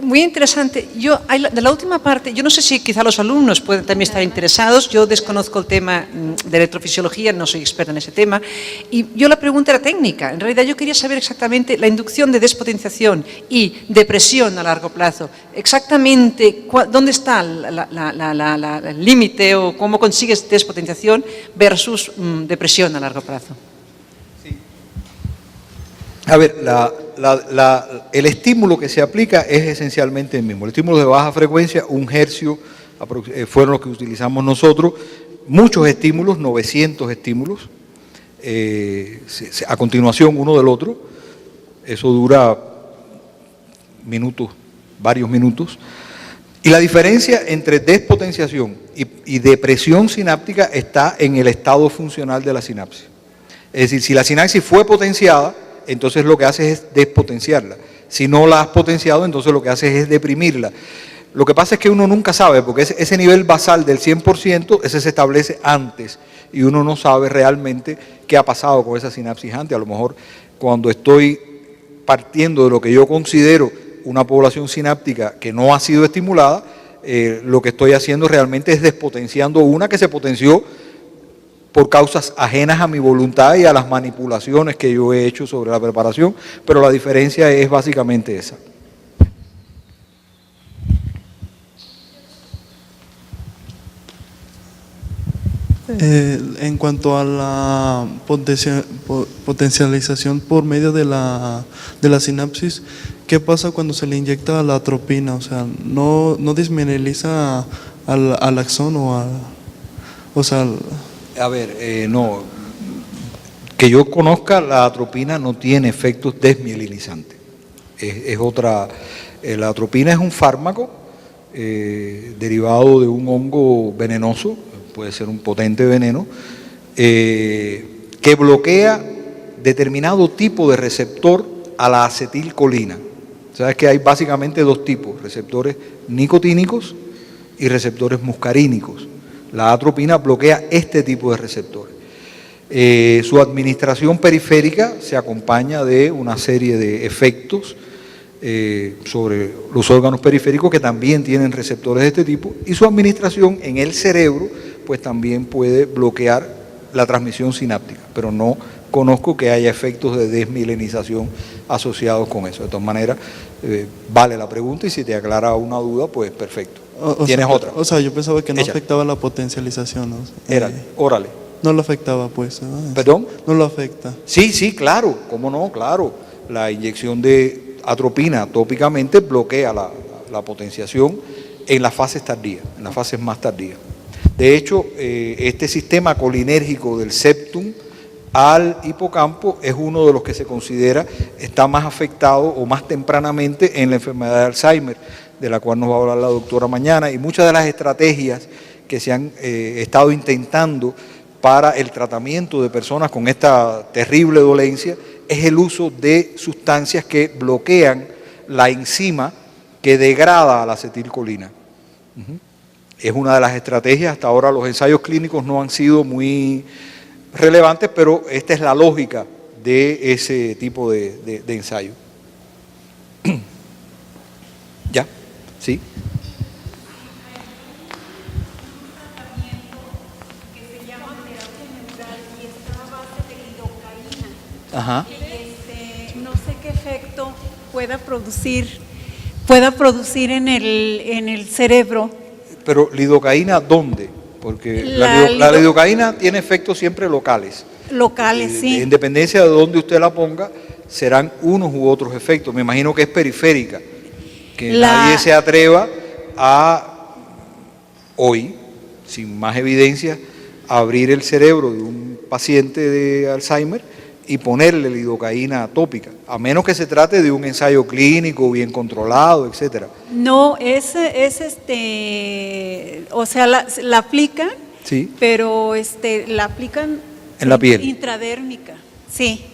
[SPEAKER 5] Muy interesante. De la última parte, yo no sé si quizá los alumnos pueden también estar interesados. Yo desconozco el tema de electrofisiología, no soy experta en ese tema. Y yo la pregunta era técnica. En realidad yo quería saber exactamente la inducción de despotenciación y depresión a largo plazo. Exactamente dónde está el límite o cómo consigues despotenciación versus depresión a largo plazo.
[SPEAKER 4] A ver, el estímulo que se aplica es esencialmente el mismo. El estímulo de baja frecuencia, 1 hercio, fueron los que utilizamos nosotros. Muchos estímulos, 900 estímulos, a continuación uno del otro. Eso dura minutos, varios minutos. Y la diferencia entre despotenciación y depresión sináptica está en el estado funcional de la sinapsis. Es decir, si la sinapsis fue potenciada, entonces lo que haces es despotenciarla. Si no la has potenciado, entonces lo que haces es deprimirla. Lo que pasa es que uno nunca sabe, porque ese nivel basal del 100%, ese se establece antes, y uno no sabe realmente qué ha pasado con esa sinapsis antes. A lo mejor cuando estoy partiendo de lo que yo considero una población sináptica que no ha sido estimulada, lo que estoy haciendo realmente es despotenciando una que se potenció por causas ajenas a mi voluntad y a las manipulaciones que yo he hecho sobre la preparación, pero la diferencia es básicamente esa.
[SPEAKER 6] En cuanto a la potencialización por medio de la sinapsis, ¿qué pasa cuando se le inyecta la atropina? O sea, ¿no dismineraliza al axón o sea...
[SPEAKER 4] A ver, no. Que yo conozca, la atropina no tiene efectos desmielinizantes. Es otra, la atropina es un fármaco derivado de un hongo venenoso, puede ser un potente veneno, que bloquea determinado tipo de receptor a la acetilcolina. Sabes que hay básicamente dos tipos, receptores nicotínicos y receptores muscarínicos. La atropina bloquea este tipo de receptores. Su administración periférica se acompaña de una serie de efectos sobre los órganos periféricos que también tienen receptores de este tipo, y su administración en el cerebro pues también puede bloquear la transmisión sináptica, pero no conozco que haya efectos de desmilenización asociados con eso. De todas maneras, vale la pregunta, y si te aclara una duda, pues perfecto. ¿Tienes otra?
[SPEAKER 6] O sea, yo pensaba que no
[SPEAKER 4] Echa.
[SPEAKER 6] afectaba la potencialización, ¿no?
[SPEAKER 4] Órale.
[SPEAKER 6] No lo afectaba, pues.
[SPEAKER 4] ¿Perdón?
[SPEAKER 6] No lo afecta.
[SPEAKER 4] Sí, claro, cómo no, claro. La inyección de atropina tópicamente bloquea la potenciación en las fases tardías, en las fases más tardías. De hecho, este sistema colinérgico del septum al hipocampo es uno de los que se considera está más afectado o más tempranamente en la enfermedad de Alzheimer, de la cual nos va a hablar la doctora mañana, y muchas de las estrategias que se han estado intentando para el tratamiento de personas con esta terrible dolencia es el uso de sustancias que bloquean la enzima que degrada a la acetilcolina. Es una de las estrategias. Hasta ahora los ensayos clínicos no han sido muy relevantes, pero esta es la lógica de ese tipo de ensayo. ¿Ya? ¿Sí? Ajá.
[SPEAKER 7] No sé qué efecto pueda producir en el cerebro.
[SPEAKER 4] Pero lidocaína, ¿dónde? Porque la lidocaína tiene efectos siempre locales.
[SPEAKER 7] Locales, sí.
[SPEAKER 4] En dependencia de dónde usted la ponga, serán unos u otros efectos. Me imagino que es periférica. Que nadie se atreva a, hoy, sin más evidencia, abrir el cerebro de un paciente de Alzheimer y ponerle lidocaína tópica, a menos que se trate de un ensayo clínico bien controlado, etcétera.
[SPEAKER 7] No, o sea, la aplican,
[SPEAKER 4] Sí.
[SPEAKER 7] pero la aplican
[SPEAKER 4] En la piel.
[SPEAKER 7] intradérmica, sí.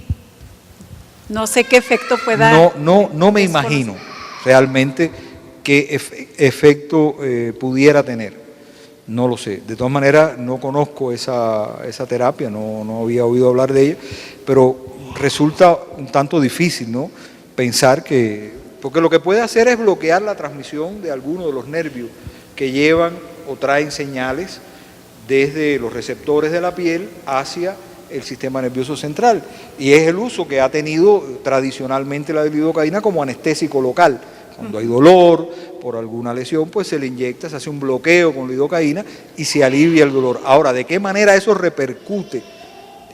[SPEAKER 7] No sé qué efecto pueda.
[SPEAKER 4] No me imagino realmente qué efecto pudiera tener. No lo sé. De todas maneras, no conozco esa terapia, no había oído hablar de ella, pero resulta un tanto difícil, ¿no? Pensar que... Porque lo que puede hacer es bloquear la transmisión de algunos de los nervios que llevan o traen señales desde los receptores de la piel hacia el sistema nervioso central. Y es el uso que ha tenido tradicionalmente la lidocaína como anestésico local. Cuando hay dolor por alguna lesión, pues se le inyecta, se hace un bloqueo con lidocaína y se alivia el dolor. Ahora, ¿de qué manera eso repercute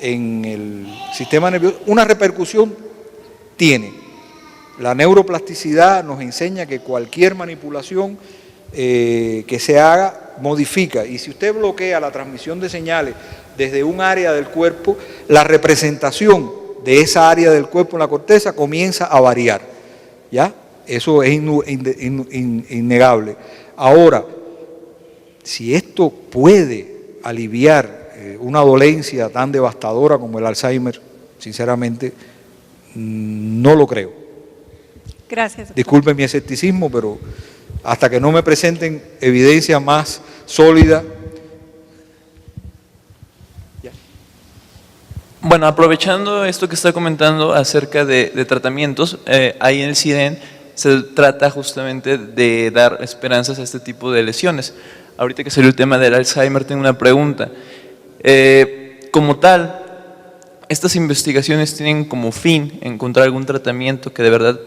[SPEAKER 4] en el sistema nervioso? Una repercusión tiene. La neuroplasticidad nos enseña que cualquier manipulación que se haga modifica. Y si usted bloquea la transmisión de señales desde un área del cuerpo, la representación de esa área del cuerpo en la corteza comienza a variar. ¿Ya? Eso es innegable. Ahora, si esto puede aliviar una dolencia tan devastadora como el Alzheimer, sinceramente, no lo creo.
[SPEAKER 7] Gracias, doctor.
[SPEAKER 4] Disculpen mi escepticismo, pero hasta que no me presenten evidencia más sólida.
[SPEAKER 2] Bueno, aprovechando esto que está comentando acerca de tratamientos, ahí en el CIDEN se trata justamente de dar esperanzas a este tipo de lesiones. Ahorita que salió el tema del Alzheimer, tengo una pregunta. Como tal, ¿estas investigaciones tienen como fin encontrar algún tratamiento que de verdad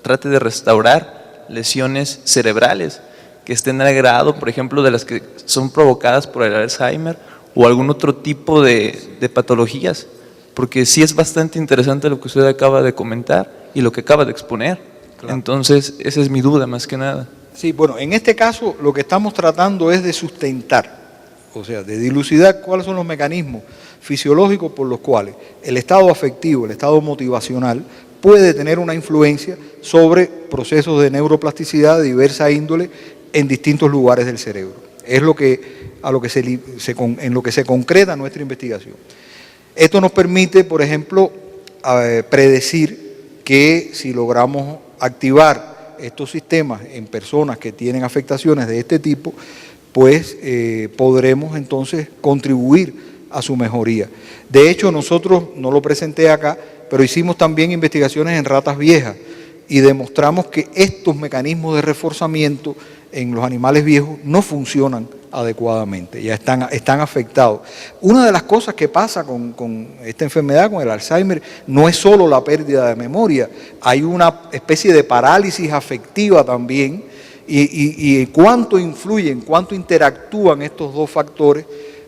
[SPEAKER 2] trate de restaurar lesiones cerebrales que estén al grado, por ejemplo, de las que son provocadas por el Alzheimer o algún otro tipo de patologías? Porque sí es bastante interesante lo que usted acaba de comentar y lo que acaba de exponer. Claro. Entonces, esa es mi duda más que nada.
[SPEAKER 4] Sí, bueno, en este caso lo que estamos tratando es de sustentar, o sea, de dilucidar cuáles son los mecanismos fisiológicos por los cuales el estado afectivo, el estado motivacional, puede tener una influencia sobre procesos de neuroplasticidad de diversa índole en distintos lugares del cerebro. Es en lo que se concreta nuestra investigación. Esto nos permite, por ejemplo, predecir que si logramos activar estos sistemas en personas que tienen afectaciones de este tipo, pues podremos entonces contribuir a su mejoría. De hecho, nosotros, no lo presenté acá, pero hicimos también investigaciones en ratas viejas y demostramos que estos mecanismos de reforzamiento en los animales viejos no funcionan adecuadamente, ya están afectados. Una de las cosas que pasa con esta enfermedad, con el Alzheimer, no es solo la pérdida de memoria, hay una especie de parálisis afectiva también, y cuánto influyen, cuánto interactúan estos dos factores,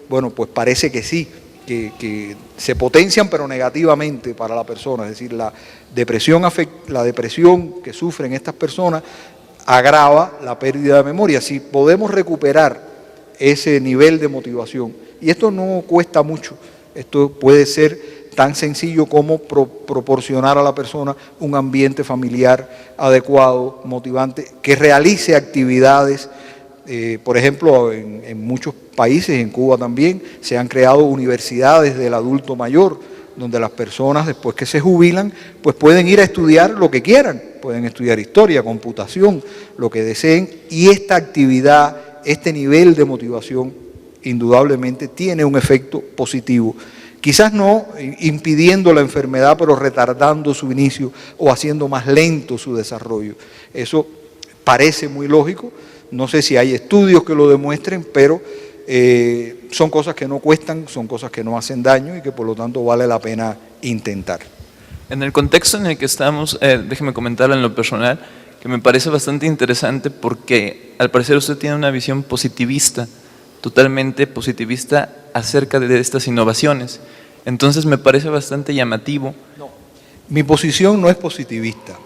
[SPEAKER 4] bueno, pues parece que sí, que se potencian pero negativamente para la persona, es decir, la depresión que sufren estas personas agrava la pérdida de memoria. Si podemos recuperar ese nivel de motivación, y esto no cuesta mucho, esto puede ser tan sencillo como proporcionar a la persona un ambiente familiar adecuado, motivante, que realice actividades. Por ejemplo, en muchos países, en Cuba también, se han creado universidades del adulto mayor, donde las personas después que se jubilan, pues pueden ir a estudiar lo que quieran, pueden estudiar historia, computación, lo que deseen, y esta actividad, este nivel de motivación, indudablemente tiene un efecto positivo. Quizás no impidiendo la enfermedad, pero retardando su inicio o haciendo más lento su desarrollo. Eso parece muy lógico, no sé si hay estudios que lo demuestren, pero son cosas que no cuestan, son cosas que no hacen daño y que por lo tanto vale la pena intentar.
[SPEAKER 2] En el contexto en el que estamos, déjeme comentarlo en lo personal, que me parece bastante interesante porque al parecer usted tiene una visión positivista, totalmente positivista acerca de estas innovaciones. Entonces me parece bastante llamativo.
[SPEAKER 4] No, mi posición no es positivista.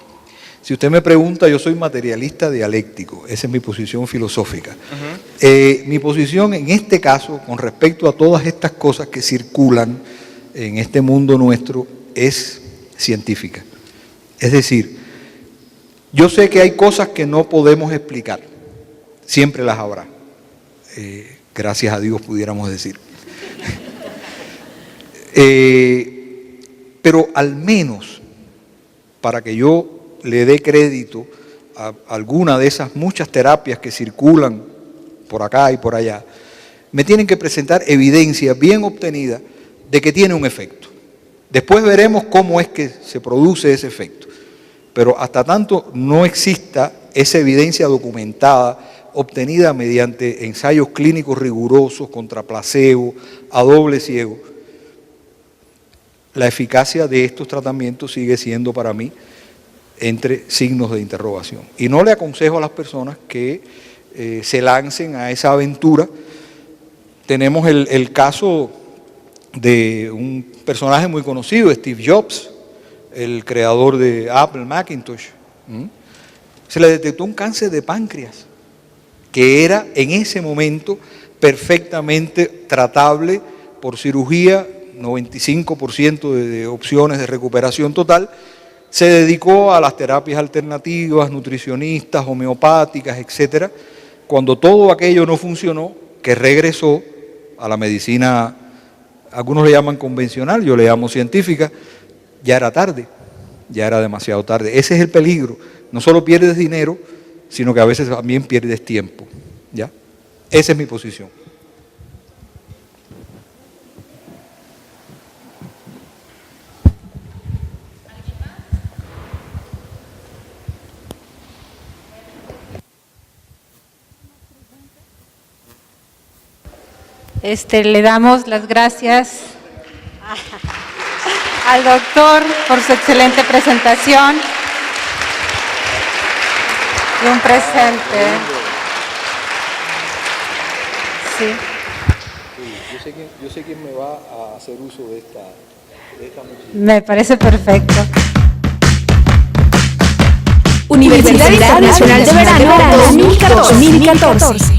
[SPEAKER 4] Si usted me pregunta, yo soy materialista dialéctico, esa es mi posición filosófica. Mi posición en este caso, con respecto a todas estas cosas que circulan en este mundo nuestro, es científica. Es decir, yo sé que hay cosas que no podemos explicar, siempre las habrá. Gracias a Dios pudiéramos decir. Pero al menos, para que yo le dé crédito a alguna de esas muchas terapias que circulan por acá y por allá, me tienen que presentar evidencia bien obtenida de que tiene un efecto. Después veremos cómo es que se produce ese efecto. Pero hasta tanto no exista esa evidencia documentada, obtenida mediante ensayos clínicos rigurosos, contra placebo, a doble ciego, la eficacia de estos tratamientos sigue siendo para mí entre signos de interrogación. Y no le aconsejo a las personas que se lancen a esa aventura. Tenemos el caso de un personaje muy conocido, Steve Jobs, el creador de Apple, Macintosh. Se le detectó un cáncer de páncreas, que era en ese momento perfectamente tratable por cirugía, 95% de opciones de recuperación total. Se dedicó a las terapias alternativas, nutricionistas, homeopáticas, etcétera. Cuando todo aquello no funcionó, que regresó a la medicina, algunos le llaman convencional, yo le llamo científica, ya era tarde, ya era demasiado tarde. Ese es el peligro. No solo pierdes dinero, sino que a veces también pierdes tiempo. ¿Ya? Esa es mi posición.
[SPEAKER 3] Le damos las gracias al doctor por su excelente presentación y un presente. Sí.
[SPEAKER 4] Yo sé quién me va a hacer uso de esta mochila.
[SPEAKER 3] Me parece perfecto.
[SPEAKER 1] Universidad Internacional de Verano 2014.